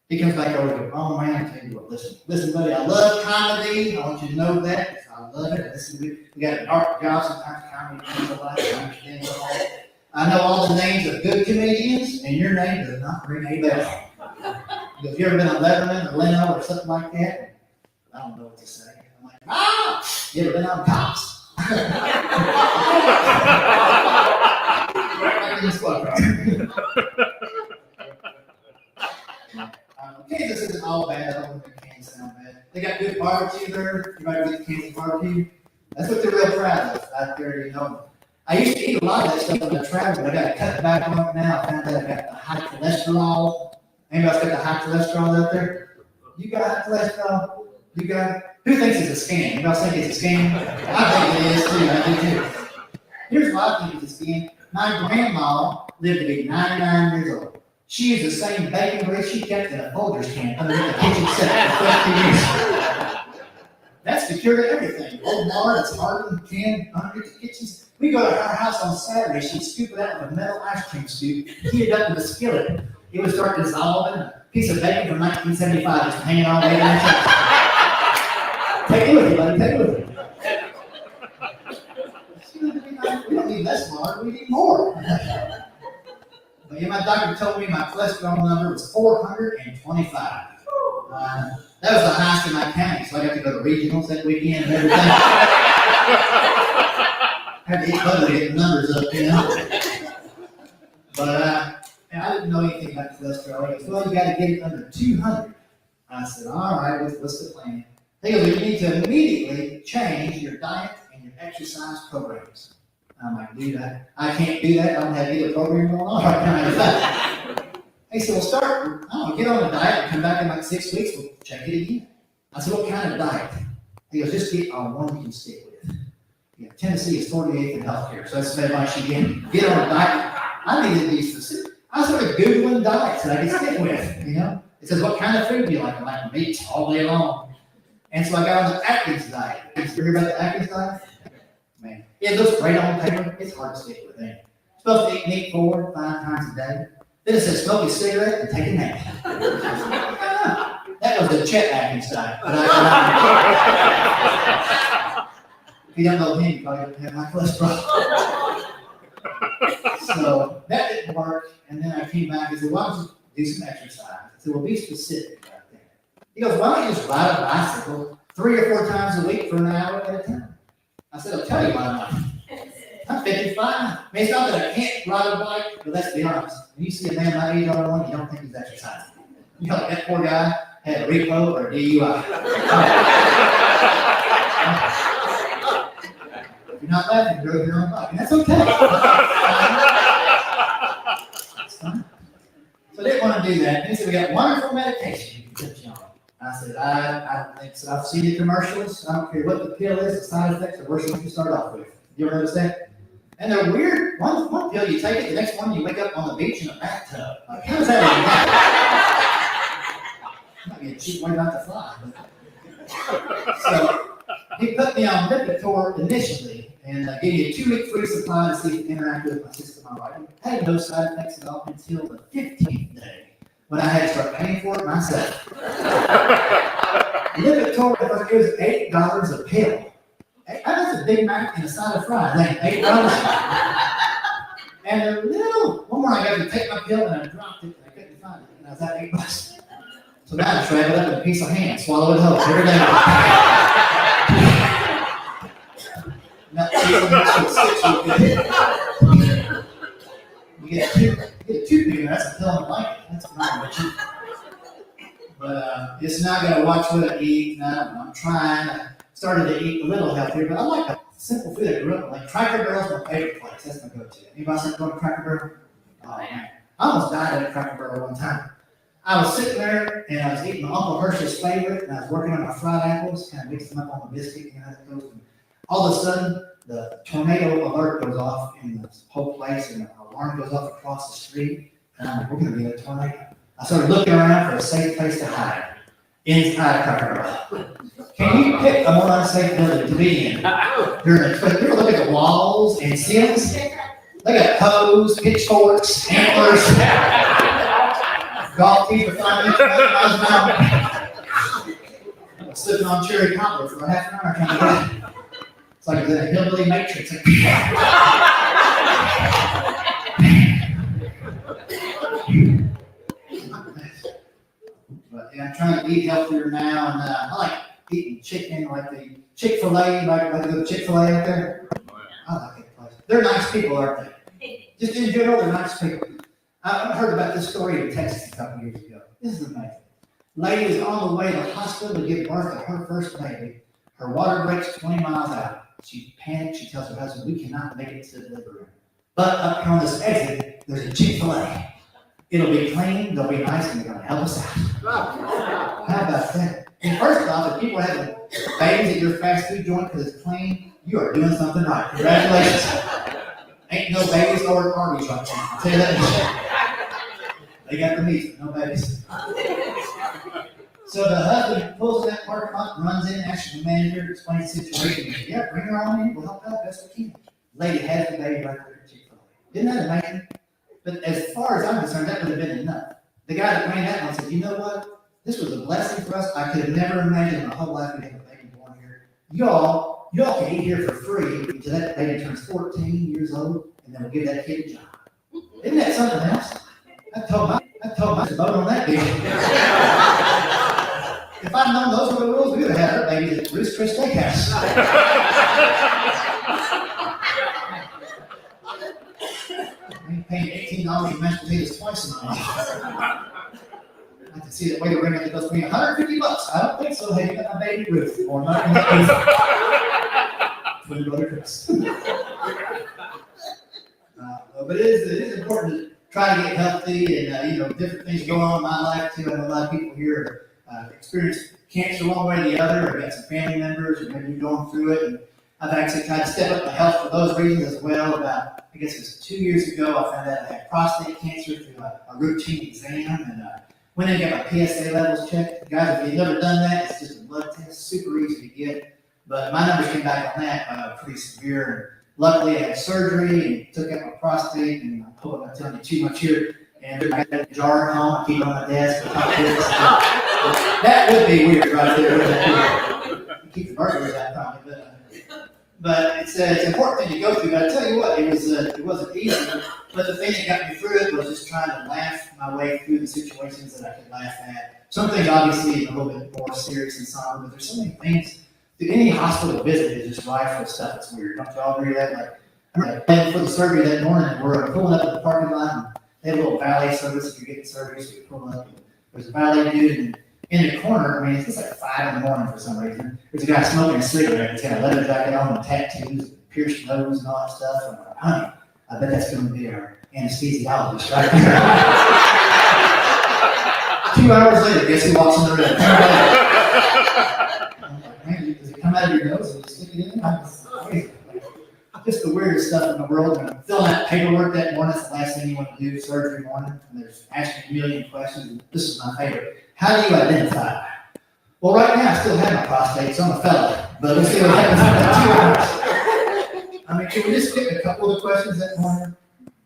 He comes back over and goes, oh man, I tell you what, listen, buddy, I love comedy. I want you to know that. I love it. Listen, we got a dark job sometimes, comedy comes to life. I understand all that. I know all the names of good comedians, and your name does not ring a bell. He goes, you ever been on Letterman or Leno or something like that? I don't know what to say. I'm like, you ever been on Cops? Kansas isn't all bad. I don't think Kansas sound bad. They got good barbecue there. You might get Kansas barbecue. That's what they're real proud of out there, you know. I used to eat a lot of that stuff when I traveled, but I got to cut back on it now. I found out I got the high cholesterol. Anybody got the high cholesterol out there? You got high cholesterol? You got it? Who thinks it's a scam? Anybody think it's a scam? I think it is too. I do too. Here's why I think it's a scam. My grandma lived to be 99 years old. She used the same bacon grease she kept in a Folgers can underneath the kitchen sink for 50 years. That's the cure to everything. Old lard, it's hardened, canned, underneath the kitchens. We go to her house on Saturday, she'd scoop it out with a metal ice cream scoop, heat it up in the skillet. It would start dissolving. A piece of bacon from 1975 just hanging on way down the Take it with you, buddy, take it with you. We don't need less lard, we need more. But yeah, my doctor told me my cholesterol number was 425. That was the highest in my county, so I got to go to regionals that weekend and everything. Had to eat butter to get the numbers up, you know. But I didn't know anything about cholesterol. He goes, well, you got to get it under 200. I said, all right, what's the plan? He goes, you need to immediately change your diet and your exercise programs. I'm like, dude, I can't do that. I don't have either program going on right now. He said, well, get on a diet and come back in like 6 weeks. We'll check it again. I said, what kind of diet? He goes, just get on one you can stick with. Yeah, Tennessee is 48th in healthcare, so that's the advice you get on a diet. I needed to be specific. I started Googling diets that I could stick with, you know. It says, what kind of food do you like? I like meat all day long. And so I got on the Atkins diet. You hear about the Atkins diet? Man, it looks great on paper. It's hard to stick with it. Supposed to eat meat 4 or 5 times a day. Then it says smoke a cigarette and take a nap. That was the Chet Atkins diet. But if you don't know him, you probably don't have high cholesterol. So that didn't work. And then I came back and said, why don't you do some exercise? I said, well, be specific right there. He goes, why don't you just ride a bicycle 3 or 4 times a week for an hour at a time? I said, I'll tell you why I'm 55. I mean, it's not that I can't ride a bike, but let's be honest. When you see a man my age on one, you don't think he's exercising. You know, that poor guy had a repo or a DUI. If you're not laughing, you're over your own bike, and that's okay. That's fine. So I didn't want to do that. And he said, we got wonderful medication you can put you on. I said, I don't think so. I've seen the commercials. I don't care what the pill is, the side effects are worse than what you start off with. You ever notice that? And they're weird. One pill you take it, the next one you wake up on the beach in a bathtub. Like, how does that work? Might be a cheap way not to fly. But. So he put me on Lipitor initially and gave me a 2-week free supply to see if it interacted with my system. All right. I had no side effects at all until the 15th day when I had to start paying for it myself. Lipitor, it was $8 a pill. That's a Big Mac and a side of fries. Like $8. And a little, one more I got to take my pill and I dropped it and I couldn't find it. And I was at $8. So now I travel up with a piece of ham, swallow it whole every day. You get two bigger, that's a pill and a blanket. That's not much. But it's now I gotta watch what I eat. I'm trying. I started to eat a little healthier, but I like a simple food I grew up with. Like Cracker Barrel's my favorite place. That's my go-to. Anybody else going to Cracker Barrel? Oh man, I almost died at a Cracker Barrel one time. I was sitting there and I was eating my Uncle Hershey's favorite, and I was working on my fried apples, kind of mixing them up on the biscuit, you know how that goes. And all of a sudden, the tornado alert goes off in the whole place, and the alarm goes off across the street, and I'm like, we're gonna be in a tornado. I started looking around for a safe place to hide inside Cracker Barrel. Can you pick a more unsafe building to be in during a trip? You ever look at the walls and ceilings? They got hose, pitchforks, antlers, golf tees for 5 minutes. I was slipping on cherry cobbler for a half an hour trying to get it. It's like the hillbilly matrix. But yeah, I'm trying to eat healthier now, and I like eating chicken, like the Chick-fil-A, like the Chick-fil-A out there. I like that place. They're nice people, aren't they? Just in general, they're nice people. I heard about this story in Texas a couple years ago. This is amazing. Lady is on the way to the hospital to give birth to her first baby. Her water breaks 20 miles out. She panics. She tells her husband, we cannot make it to the delivery room. But up here on this exit, there's a Chick-fil-A. It'll be clean, they'll be nice, and they're going to help us out. How about that? And first off, if people are having babies at your fast food joint because it's clean, you are doing something right. Congratulations. Ain't no babies or Arby's right now. I'll tell you that much. They got the meat, no babies. So the husband pulls in that parking lot, runs in, asks the manager, explains the situation. Yeah, bring her on in, we'll help out best we can. Lady has the baby right there at Chick-fil-A. Isn't that amazing? But as far as I'm concerned, that would have been enough. The guy that ran that one said, you know what? This was a blessing for us. I could have never imagined in my whole life we'd have a baby born here. Y'all can eat here for free until that baby turns 14 years old, and then we'll give that kid a job. Isn't that something else? I told my to vote on that deal. If I'd known those were the rules, we would have had our babies at Ruth's Chris Steakhouse. Paying $18 for mashed potatoes twice a night. I can see that waiter ring that goes for me $150. I don't think so. Hey, you got my baby Ruth or not? Twin brother Chris. But it is important to try to get healthy, and different things going on in my life too. I know a lot of people here experience cancer one way or the other, or got some family members, or maybe you're going through it. And I've actually tried to step up my health for those reasons as well. About, I guess it was 2 years ago, I found out I had prostate cancer through a routine exam, and went in and got my PSA levels checked. Guys, if you've never done that, it's just a blood test, super easy to get. But my numbers came back on that pretty severe. And luckily, I had surgery and took out my prostate, and I hope I'm not telling you too much here. And I got a jar at home, I keep it on my desk. That would be weird right there. Keep the burglars out probably, but it's an important thing to go through. But I tell you what, it wasn't easy. But the thing that got me through it was just trying to laugh my way through the situations that I could laugh at. Some things obviously a little bit more serious and somber, but there's so many things. Any hospital visit is just rife with stuff that's weird. Don't y'all agree with that? Like, for the surgery that morning, we're pulling up in the parking lot, and they have a little valet service if you're getting surgery, so you pull up. There's a valet dude, and in the corner, I mean, it's like 5 in the morning for some reason. There's a guy smoking a cigarette. He's got a leather jacket on and tattoos, pierced nose, and all that stuff. I'm like, honey, I bet that's going to be our anesthesiologist right there. 2 hours later, guess who walks in the room? I'm like, man, does it come out of your nose and you stick it in? Just the weirdest stuff in the world. And I'm filling out paperwork that morning. It's the last thing you want to do, surgery morning. And there's asking a million questions. And this is my favorite. How do you identify? Well, right now I still have my prostate, so I'm a fella. But we'll see what happens in 2 hours. I mean, can we just skip a couple of the questions that morning?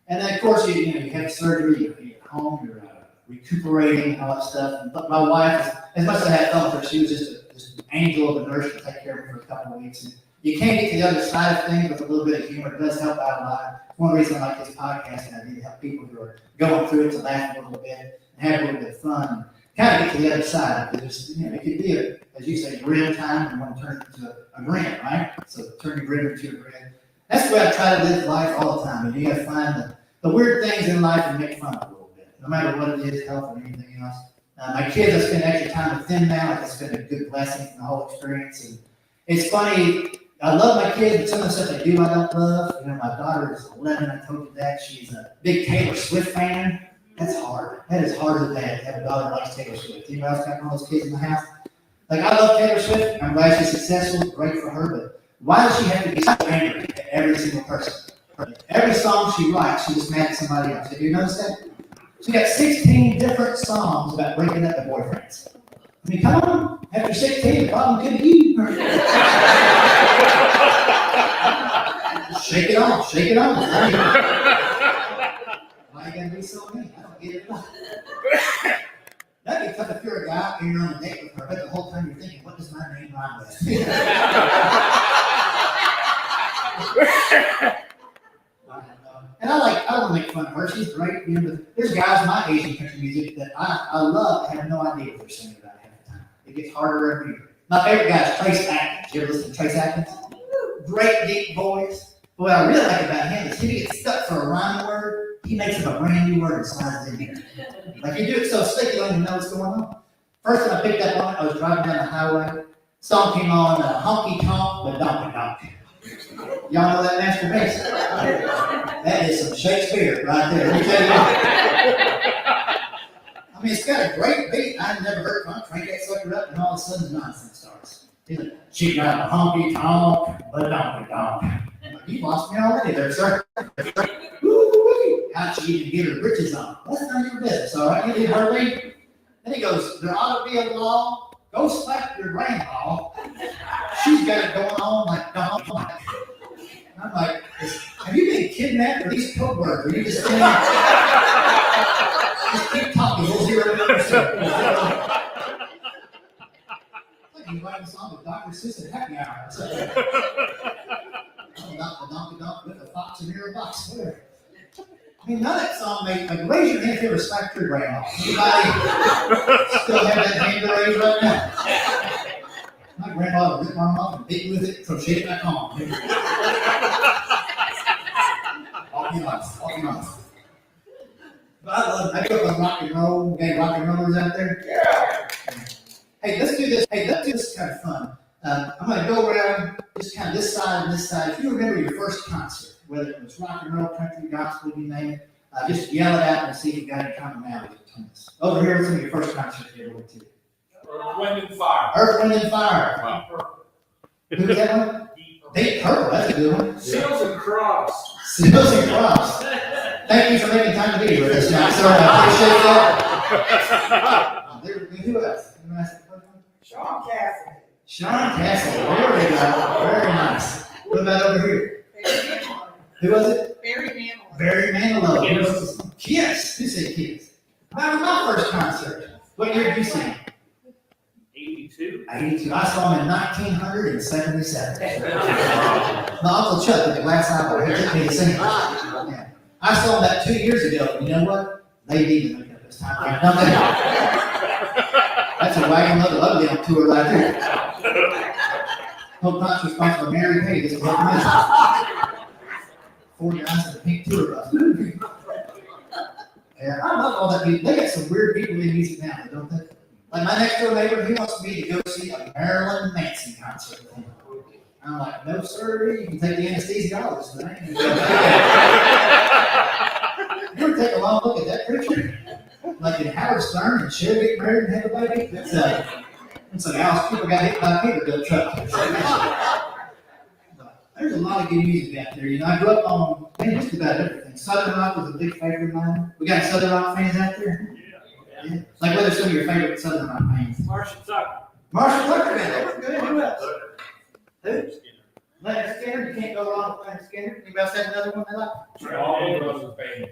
And then, of course, you have surgery, you're at home, you're recuperating, all that stuff. But my wife, as much as I had fun with her, she was just an angel of a nurse to take care of me for a couple of weeks. And you can't get to the other side of things with a little bit of humor. It does help out a lot. One reason I like this podcast, and I need to help people who are going through it to laugh a little bit and have a little bit of fun. Kind of get to the other side. Because it could be, as you say, grim time, and you want to turn it into a grin, right? So turn your grin into a grin. That's the way I try to live life all the time. And you got to find the weird things in life and make fun of a little bit, no matter what it is, health or anything else. My kids, I spend extra time with them now. It's been a good blessing from the whole experience. And it's funny, I love my kids, but some of the stuff they do I don't love. My daughter is 11, I told you that. She's a big Taylor Swift fan. That's hard. That is hard as a dad to have a daughter that likes Taylor Swift. Anybody else got one of those kids in the house? Like, I love Taylor Swift. I'm glad she's successful. Great for her. But why does she have to be so angry at every single person? Every song she writes, she just mad at somebody else. Have you noticed that? She got 16 different songs about breaking up with boyfriends. I mean, come on. After 16, the problem could be you. Shake it off. Shake it off. Why you gotta be so mean? I don't get it. That'd be tough if you're a guy and you're on a date with her, but the whole time you're thinking, what does my name rhyme with? And I don't want to make fun of her. She's great. You know, but there's guys my age in country music that I love and have no idea what they're singing about half the time. It gets harder every year. My favorite guy is Trace Atkins. You ever listen to Trace Atkins? Great deep voice. But what I really like about him is if he gets stuck for a rhyme word, he makes up a brand new word and slides it in here. Like, you do it so slick you don't even know what's going on. First time I picked up on it, I was driving down the highway. Song came on, Honky Tonk, but Donkey Donk. Y'all know that masterpiece? That is some Shakespeare right there. Let me tell you what. I mean, it's got a great beat. I never heard it. Crank that sucker up, and all of a sudden the nonsense starts. He's like, she got a honky tonk, but Donkey Donk. I'm like, you lost me already there, sir. Woo-wee. How'd she even get her britches on? That's none of your business, all right? You need her leave. Then he goes, there ought to be a law. Go slap your grandma. She's got it going on like Donkey Donk. I'm like, have you been kidnapped or these code words? Or you just keep talking, we'll zero it up. Like he's writing a song with Dr. Sis at happy hour. It's like, not the Donkey Donk with a fox in your box. Whatever. I mean, none of that song made, like, raise your hand if you ever slapped your grandma. Anybody still have that hand raised right now? My grandfather ripped my mom and beat with it, crocheted back home. Walking off. But I love it. I grew up on rock and roll. We got rock and rollers out there. Yeah. Hey, let's do this. It's kind of fun. I'm going to go around just kind of this side and this side. If you remember your first concert, whether it was rock and roll, country, gospel, you name it, just yell it out and see if you got any commonalities between us. Over here, what's some of your first concerts you ever went to? Earth, Wind, and Fire. Earth, Wind, and Fire. Wow. Who's that one? Deep Purple. That's a good one. Seals and Cross. Seals and Cross. Thank you for making time to be with us now, sir. I appreciate that. Who else? Sean Cassidy. Sean Cassidy. There we go. Very nice. What about over here? Who was it? Barry Manilow. Barry Manilow. Kiss. Who said Kiss? That was my first concert. What year did you see? 82. 82. I saw him in 1977. My Uncle Chuck with the glass eyeball. He took me to sing. Yeah. I saw him about 2 years ago. You know what? They need to make up this time. That's a wagon of the ugly on tour right there. Hope not responsible for Mary Kay. This is what it is. 4 guys in a pink tour bus. Yeah, I love all that music. They got some weird people in music now, don't they? Like my next door neighbor, he wants me to go see a Marilyn Manson concert with him. I'm like, no, sir, you can take the anesthesiologist, but I ain't gonna go. You ever take a long look at that picture? Like in Howard Stern and Cher get married and have a baby? It's like Alice Cooper got hit by a Peterbilt truck. There's a lot of good music out there. You know, I grew up on just about everything. Southern rock was a big favorite of mine. We got Southern rock fans out there? Yeah. Like, what are some of your favorite Southern rock fans? Marshall Tucker. Marshall Tucker, man. That was good. Who else? Who? Leonard Skinner. You can't go wrong with Leonard Skinner. Anybody else have another one they like? All Brothers Band.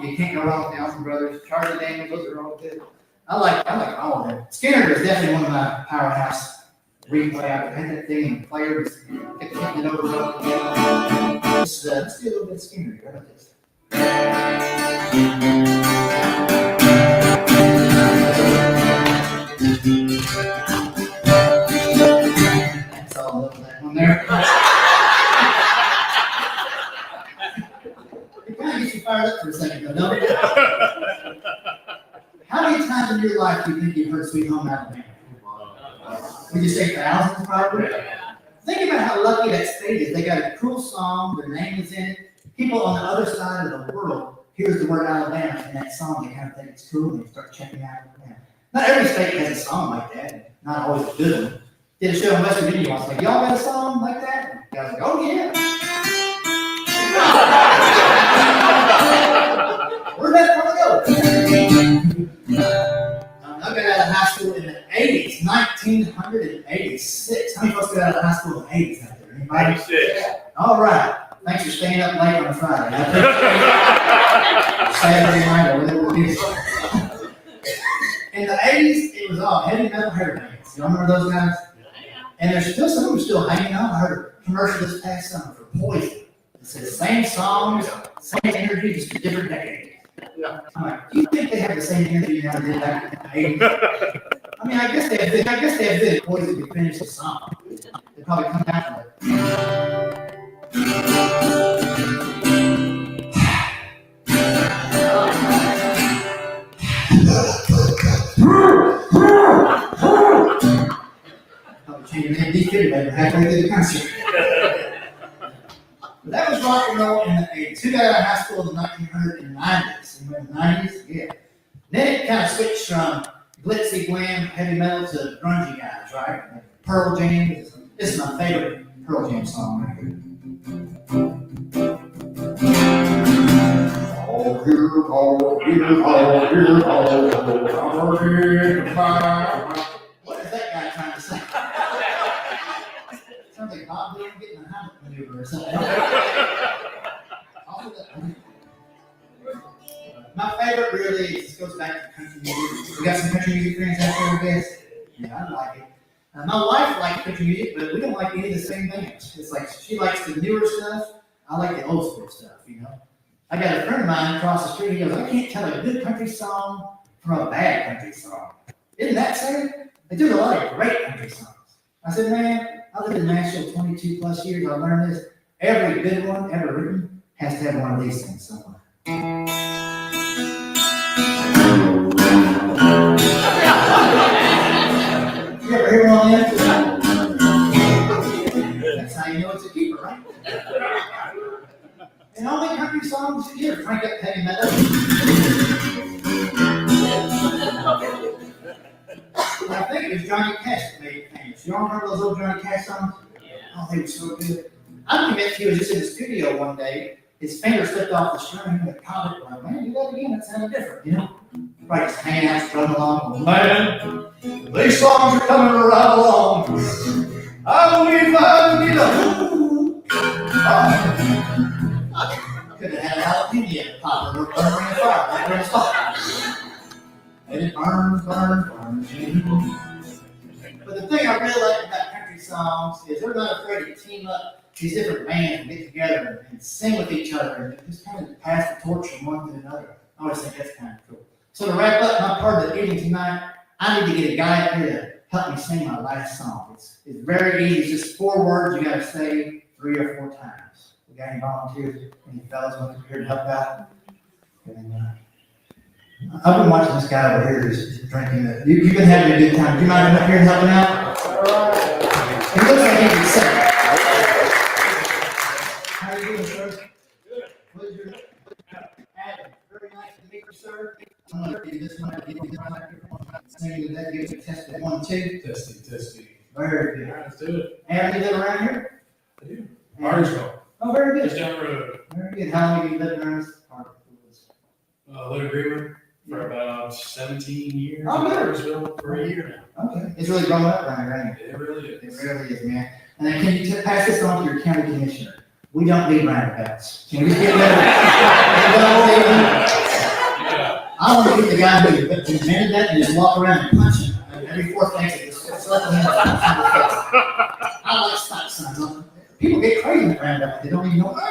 You can't go wrong with the Allman Brothers. Charlie Daniels, those are all good. I like all of them. Skinner is definitely one of my powerhouse replay. I had that thing and players kept hitting it over and over again. Let's do a little bit of Skinner. How about this? That's all a little that one there. It kind of gets you fired up for a second, though, don't it? How many times in your life do you think you've heard Sweet Home Alabama? Would you say thousands, probably? Think about how lucky that state is. They got a cool song, their name is in it. People on the other side of the world hears the word Alabama in that song, they kind of think it's cool, and they start checking out Alabama. Not every state has a song like that, not always a good one. Did a show in West Virginia once, like, y'all got a song like that? And the guys like, oh yeah. Where'd that one go? I got out of high school in the 80s, 1986. How many of us got out of high school in the 80s out there? Anybody? 96. All right. Thanks for staying up late on a Friday. Saturday night or whatever it is. In the 80s, it was all heavy metal hair bands. You remember those guys? And there's still some of them still hanging on. I heard a commercial this past summer for Poison. It says same songs, same energy, just a different decade. Yeah. I'm like, do you think they have the same energy now they did back in the 80s? I mean, I guess they have been Poison to finish the song. They probably come back with it. Change your name, defibrillator, halfway through the concert. But that was rock and roll in the 80s. Who got out of high school in the 1990s? You remember the 90s? Yeah. Then it kind of switched from glitzy glam, heavy metal to grungy guys, right? Like Pearl Jam. This is my favorite Pearl Jam song right here. All here, all here, all here, all here, what is that guy trying to say? Sounds like Bob Dylan getting a Hamlet maneuver or something. My favorite really is, this goes back to country music. We got some country music friends out there, I guess. Yeah, I like it. My wife likes country music, but we don't like any of the same bands. It's like she likes the newer stuff. I like the old school stuff, you know. I got a friend of mine across the street. He goes, I can't tell a good country song from a bad country song. Isn't that sad? They do a lot of great country songs. I said, man, I lived in Nashville 22 plus years. I learned this. Every good one ever written has to have one of these things somewhere. You ever hear one of them? That's how you know it's a keeper, right? And all the country songs, you ever crank up heavy metal? I think it was Johnny Cash that made it famous. You all remember those old Johnny Cash songs? Yeah. Oh, they were so good. I'm convinced he was just in the studio one day. His finger slipped off the string and caught it. Like, man, do that again. That sounded different, you know? Right, his hand out, strumming along. Man, these songs are coming right along. I believe I need a could have had a jalapeno popper or burning in the fire. Like we're in a spot. And it burns. But the thing I really like about country songs is they're not afraid to team up these different bands and get together and sing with each other and just kind of pass the torch from one to another. I always think that's kind of cool. So to wrap up my part of the evening tonight, I need to get a guy up here to help me sing my last song. It's very easy. It's just 4 words you got to say 3 or 4 times. We got any volunteers? Any fellas want to come here to help out? And, I've been watching this guy over here who's drinking. You've been having a good time. Do you mind coming up here and helping out? He looks like he can sing. How are you doing, sir? Good. What's your Adam? Very nice to meet you, sir. I'm going to give you this one. Singing to that, give you a test of 1, 2. Testing. Very good. All right, let's do it. Adam, you live around here? I do. Martinsville. Oh, very good. Just down the road. Very good. How long have you lived around this part? Little Greenwood for about 17 years. Oh, good. Martinsville for a year now. Okay. It's really growing up around here, ain't it? It really It is. really is, man. And then can you pass this on to your county commissioner? We don't need roundabouts. Can we just get rid of it? Yeah. I want to get the guy who invented that and just walk around and punch him. Every 4th exit, just let them in. I like stop signs. People get crazy at roundabouts. They don't even know what.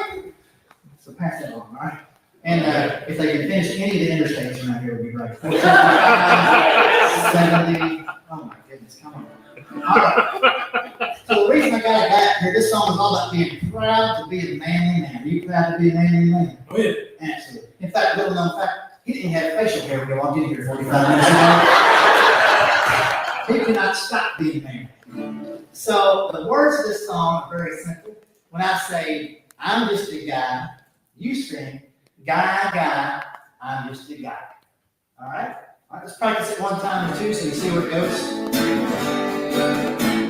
So pass that on, all right? And if they can finish any of the interstates around here, would be great. 70. Oh my goodness, come on. All right. So the reason I got it back here, this song is all about being proud to be a manly man. Are you proud to be a manly man? Oh, yeah. Absolutely. In fact, little known fact, he didn't have facial hair when he walked in here 45 minutes ago. He cannot stop being a man. So the words of this song are very simple. When I say, I'm just a guy, you sing, guy, I'm just a guy. All right? All right, let's practice it one time or two so you see where it goes.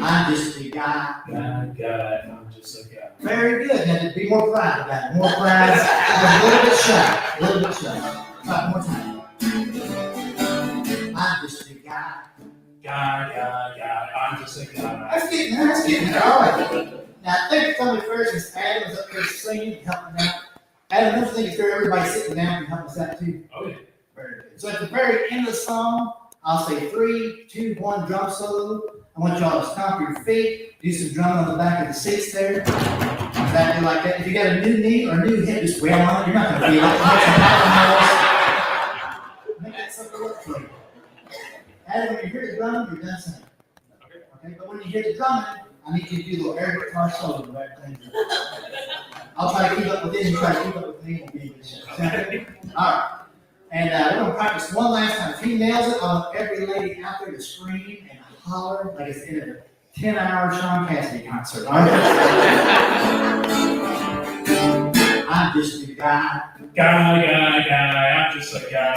I'm just a guy. God, I'm just a guy. Very good. Now, be more proud about it. More pride. A little bit shy. A little bit shy. Right, more time. I'm just a guy. God, I'm just a guy. That's getting there. That's getting there. All right. Now, I think somebody first is Adam was up there singing, helping out. Adam, don't you think it's fair everybody sitting down can help us out too? Oh, yeah. Very good. So at the very end of the song, I'll say 3, 2, 1, drum solo. I want y'all to stomp your feet, do some drumming on the back of the seats there. Exactly like that. If you got a new knee or a new hip, just wail on it. You're not going to feel it. Make that sucker look for you. Adam, when you hear the drumming, you're done singing. Okay? But when you hear the drumming, I need you to do a little air guitar solo. Right? I'll try to keep up with it. You try to keep up with me. We'll be in good shape. Okay? All right. And we're going to practice one last time. If he nails it, I want every lady out there to scream and holler like it's in a 10-hour Sean Cassidy concert. All right? I'm just a guy. Guy, I'm just a guy.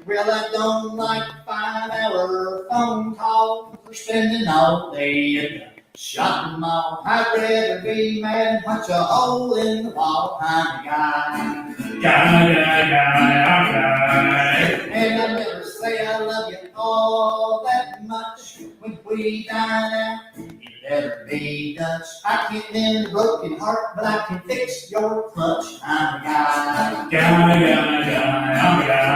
Well, I don't like 5-hour phone calls for spending all day at the shopping mall. I'd rather be mad and punch a hole in the wall. I'm a guy. Guy, I'm guy. And I never say I love you all that much. When we dine out, you better be Dutch. I can't mend a broken heart, but I can fix your clutch. I'm a guy. Guy, I'm a guy.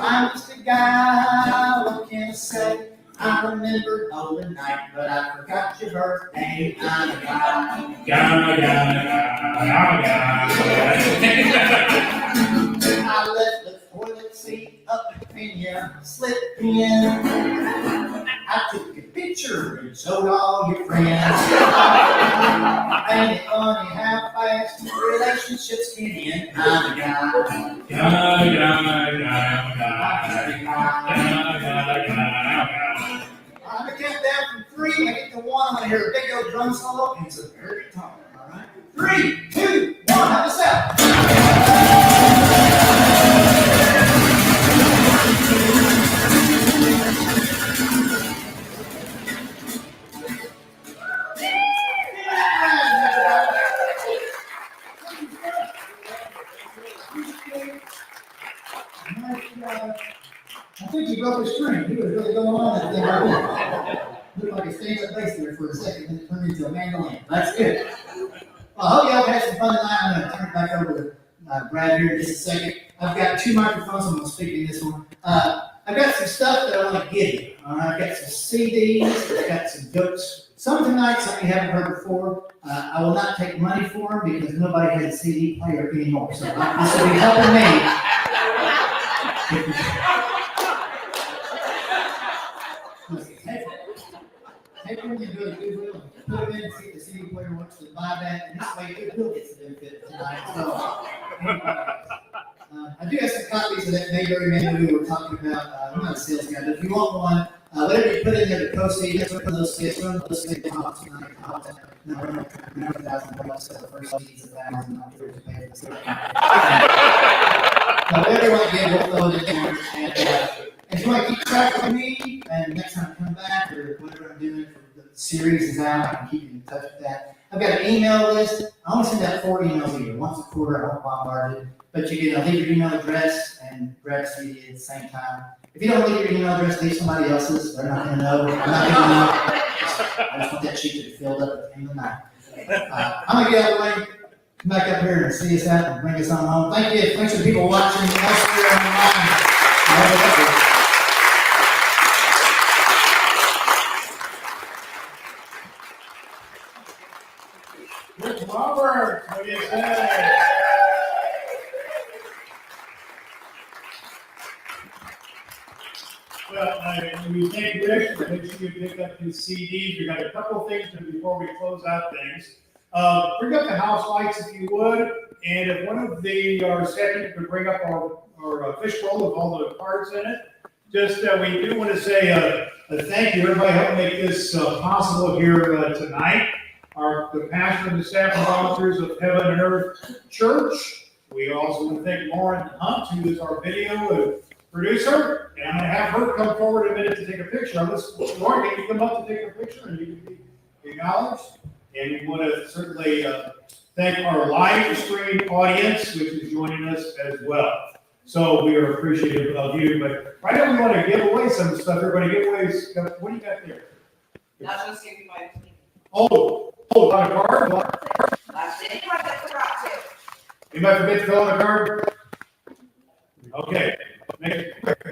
I'm just a guy, what can I say? I remember Golden Night, but I forgot your birthday. I'm a guy. Guy, I'm a guy. I left the toilet seat up and you slipped in. I took a picture and showed all your friends. Ain't it funny how fast relationships can end? I'm a guy. Guy, I'm a I'm guy. just a guy. I'm gonna count down from 3. I get to 1. I'm gonna hear a big old drum solo and some air guitar. All right? 3, 2, 1. Help us out. I think he broke his string. He was really going on that thing right there. Looked like a stand-up bass there for a second, then it turned into a mandolin. That's good. Well, I hope y'all had some fun tonight. I'm going to turn it back over to Brad here in just a second. I've got 2 microphones. I'm going to speak in this one. I've got some stuff that I want to give you. All right, I've got some CDs. I've got some jokes. Some tonight, some you haven't heard before. I will not take money for them because nobody has a CD player anymore. So this will be helping me. Take them and do a Goodwill, put them in and see if the CD player wants to buy that, and this way Goodwill gets the benefit tonight. So, I do have some copies of that Mayberry menu we were talking about. I'm not a sales guy, but if you want one, whatever you put in there to proceed, that's what those kids run. Those kids come tonight. No, we're not $1,000 for the first seeds of $1,000. I'm sure to pay for this. Whatever you want to get, we'll throw it in there. And if you want to keep track of me, and next time I come back, or whatever I'm doing for the series is out, I can keep you in touch with that. I've got an email list. I only send out 4 emails a year. Once a quarter, I won't bombard it. But you can leave your email address and grab CD at the same time. If you don't leave your email address, leave somebody else's. They're not going to know. I'm not going to know. I just want that sheet to be filled up at the end of the night. I'm going to get out of the way. Come back up here and see us out and bring us on home. Thank you. Thanks to people watching elsewhere online. Rick Roberts, what do you say? Well, we thank Rick. Make sure you pick up his CDs. We got a couple things before we close out things. Bring up the house lights if you would, and if one of our second could bring up our fish bowl with all the cards in it. Just we do want to say a thank you. Everybody helped make this possible here tonight. the pastor and the staff and volunteers of Heaven and Earth Church. We also want to thank Lauren Hunt, who is our video producer. And I'm going to have her come forward in a minute to take a picture of us. Lauren, can you come up to take a picture and you can be acknowledged? And we want to certainly thank our live stream audience, which is joining us as well. So we are appreciative of you. But right now we want to give away some stuff. Everybody, giveaways. What do you got there? Not just give you my. Oh, on a card? Last day, I forgot to. You might forget to fill in a card? Okay. Make it let's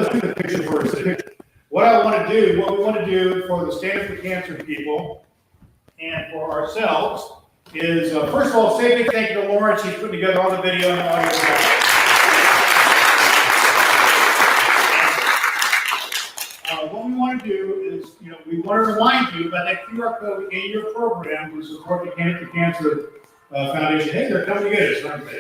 do the picture first. What we want to do for the Stand Up for Cancer people and for ourselves is, first of all, say a big thank you to Lauren. She's putting together all the video and audio. What we want to do is, we want to remind you about that QR code in your program to support the Cancer Foundation. Hey, they're coming to get us, aren't they?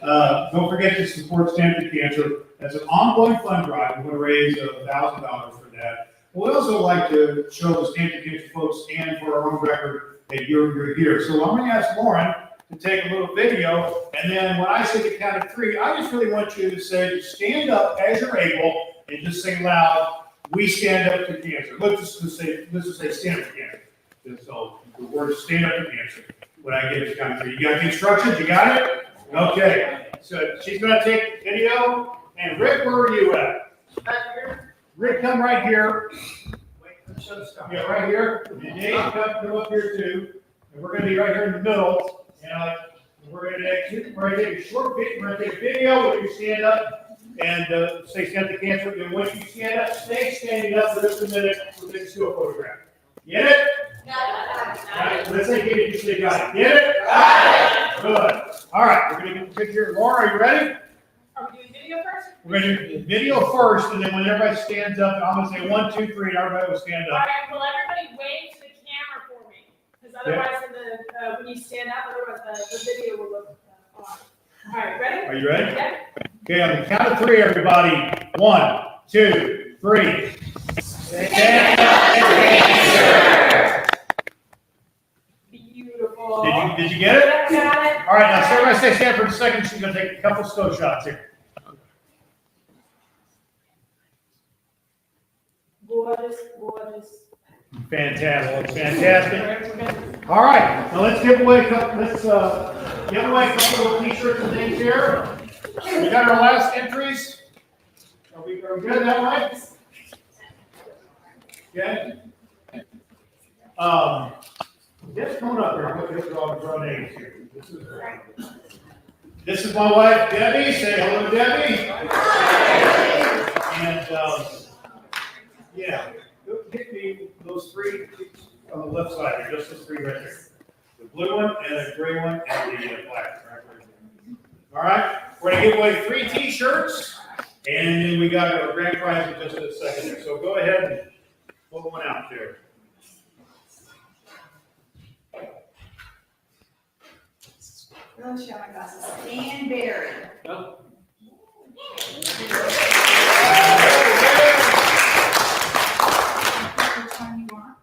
So, don't forget to support Stand Up for Cancer. That's an ongoing fund drive. We're going to raise $1,000 for that. We'd also like to show the Stand Up for Cancer folks and for our own record that you're here. So I'm going to ask Lauren to take a little video, and then when I say the count of 3, I just really want you to say, stand up as you're able, and just say loud, we stand up to cancer. Let's just say stand up to cancer. And so the word stand up to cancer. When I give the count of 3, you got the instructions? You got it? Okay. So she's going to take the video. And Rick, where are you at? Back here. Rick, come right here. Wait, let's show the stuff. Yeah, right here. And Dave, come up here too. And we're going to be right here in the middle. And we're going to take a short video. We're going to take a video where you stand up and say stand up to cancer. And once you stand up, stay standing up for just a minute. We'll take a photograph. Get it? Got it. All right, let's say get it. You say got it. Get it? Got it. Good. All right, we're going to get the picture. Laura, are you ready? Are we doing video first? We're going to do video first, and then when everybody stands up, I'm going to say 1, 2, 3, and everybody will stand All up. right, will everybody wave to the camera for me? Because otherwise, when you stand up, otherwise the video will look off. All right, ready? Are you ready? Yeah. Okay, on the count of 3, everybody. 1, 2, 3. Stand up to cancer. Beautiful. Did you get it? Got it. All right, now so everybody stay stand for a second. She's going to take a couple slow shots here. Gorgeous. Fantastic. All right, now let's give away a couple. Give away a couple of T-shirts and things here. We got our last entries. Are we good that way? Okay. Just coming up here. This is all the draw names here. This is my wife Debbie. Say hello, Debbie. And yeah, hit me those 3 on the left side here. Just those 3 right there. The blue one and the gray one and the black. All right, we're gonna give away 3 T-shirts, and then we got our grand prize in just a second here. So go ahead and pull one out there. Really show my glasses. Dan Barry. Which one you want?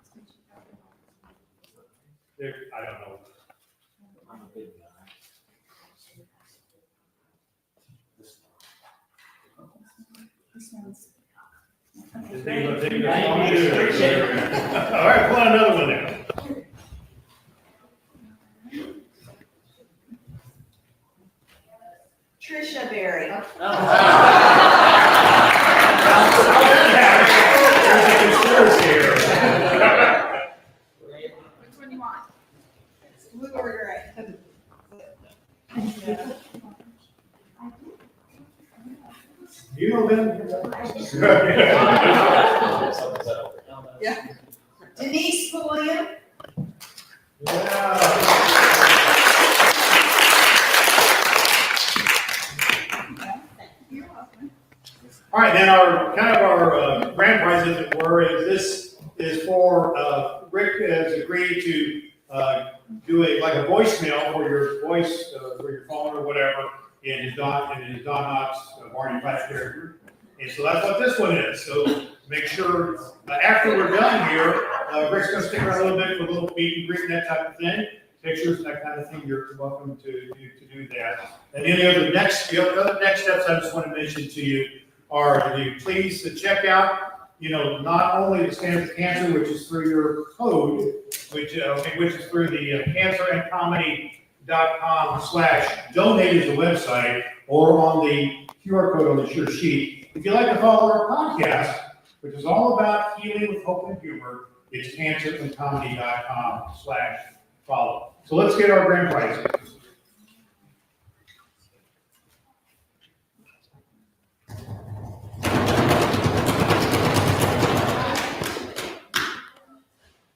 There, I don't know. This one's. All right, pull out another one there. Trisha Berry. Which one you want? Blue or gray? You know them? Yeah. Denise Pulliam. You're welcome. All right, then our grand prize, as it were, is this is for Rick has agreed to do a voicemail for your voice for your phone or whatever, in his Don Knotts Barney Fife character. And so that's what this one is. So make sure after we're done here, Rick's going to stick around a little bit for a little meet and greet, that type of thing. Pictures and that kind of thing. You're welcome to do that. And any other next steps I just want to mention to you are please check out, not only the Standards of Cancer, which is through your code, which is through the cancerandcomedy.com/donate is the website, or on the QR code on the sure sheet. If you'd like to follow our podcast, which is all about healing with hope and humor, it's cancerandcomedy.com/follow. So let's get our grand prizes.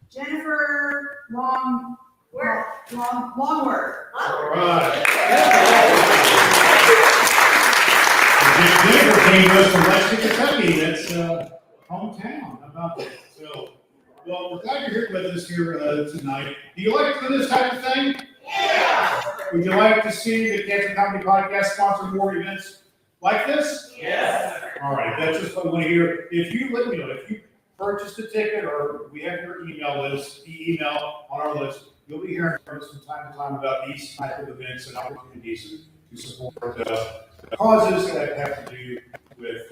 Jennifer Longworth. All right. Jennifer came to us from Lexington, Kentucky. That's hometown. How about that? So, well, we're glad you're here with us here tonight. Do you like to do this type of thing? Yeah. Would you like to see the Cancer Comedy Podcast sponsor more events like this? Yes. All right. That's just what I want to hear. If you purchased a ticket or we have your email on our list, you'll be hearing from us from time to time about these type of events and opportunities to support causes that have to do with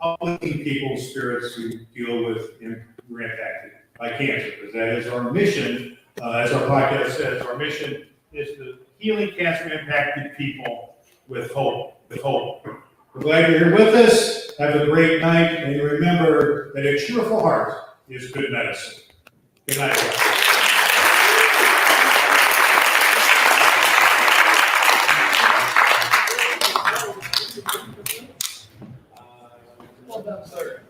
uplifting people's spirits who deal with were impacted by cancer, because that is our mission. As our podcast says, our mission is to healing cancer impacted people with hope. We're glad you're here with us. Have a great night, and remember that a cheerful heart is good medicine. Good night. Well done, sir.